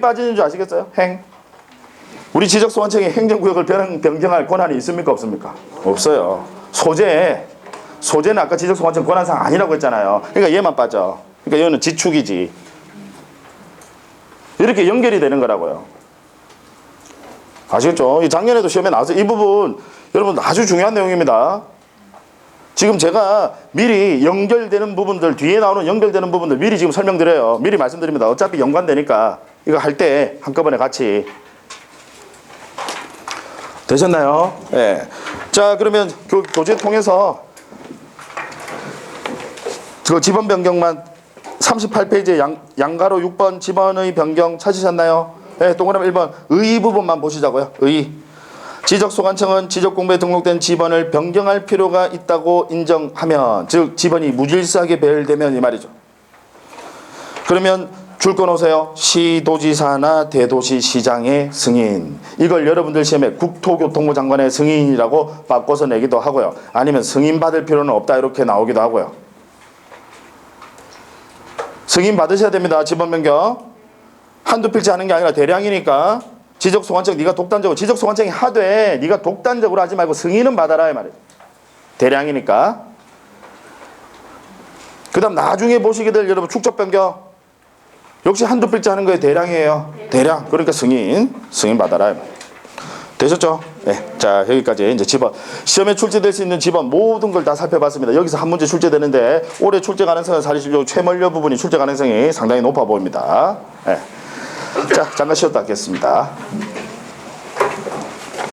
빠지는 줄 아시겠어요? 행. 우리 지적소관청이 행정구역을 변경할 권한이 있습니까? 없습니까? 없어요. 소재는 아까 지적소관청 권한상 아니라고 했잖아요. 그러니까 얘만 빠져. 그러니까 얘는 지축이지. 이렇게 연결이 되는 거라고요. 아시겠죠? 작년에도 시험에 나와서 이 부분 여러분 아주 중요한 내용입니다. 지금 제가 미리 연결되는 부분들, 뒤에 나오는 연결되는 부분들 미리 지금 설명드려요. 미리 말씀드립니다. 어차피 연관되니까 이거 할 때 한꺼번에 같이. 되셨나요? 네. 자, 그러면 교재 통해서 그 지번 변경만 38페이지에 양가로 6번 지번의 변경 찾으셨나요? 네, 동그라미 1번 의 부분만 보시자고요. 의. 지적소관청은 지적공부에 등록된 지번을 변경할 필요가 있다고 인정하면, 즉 지번이 무질서하게 배열되면 이 말이죠. 그러면 줄 거 놓으세요. 시도지사나 대도시시장의 승인. 이걸 여러분들 시험에 국토교통부 장관의 승인이라고 바꿔서 내기도 하고요. 아니면 승인 받을 필요는 없다 이렇게 나오기도 하고요. 승인 받으셔야 됩니다. 지번 변경. 한두 필지 하는 게 아니라 대량이니까. 지적소관청 네가 독단적으로, 지적소관청이 하되 네가 독단적으로 하지 말고 승인은 받아라 이 말이에요. 대량이니까. 그 다음 나중에 보시게 될 여러분 축적 변경. 역시 한두 필지 하는 거에 대량이에요. 대량. 그러니까 승인 받아라 이 말이에요. 되셨죠? 네. 자, 여기까지 이제 지번. 시험에 출제될 수 있는 지번 모든 걸 다 살펴봤습니다. 여기서 한 문제 출제되는데 올해 출제 가능성은 사실 요 최멀려 부분이 출제 가능성이 상당히 높아 보입니다. 네. 자, 잠깐 쉬었다 하겠습니다.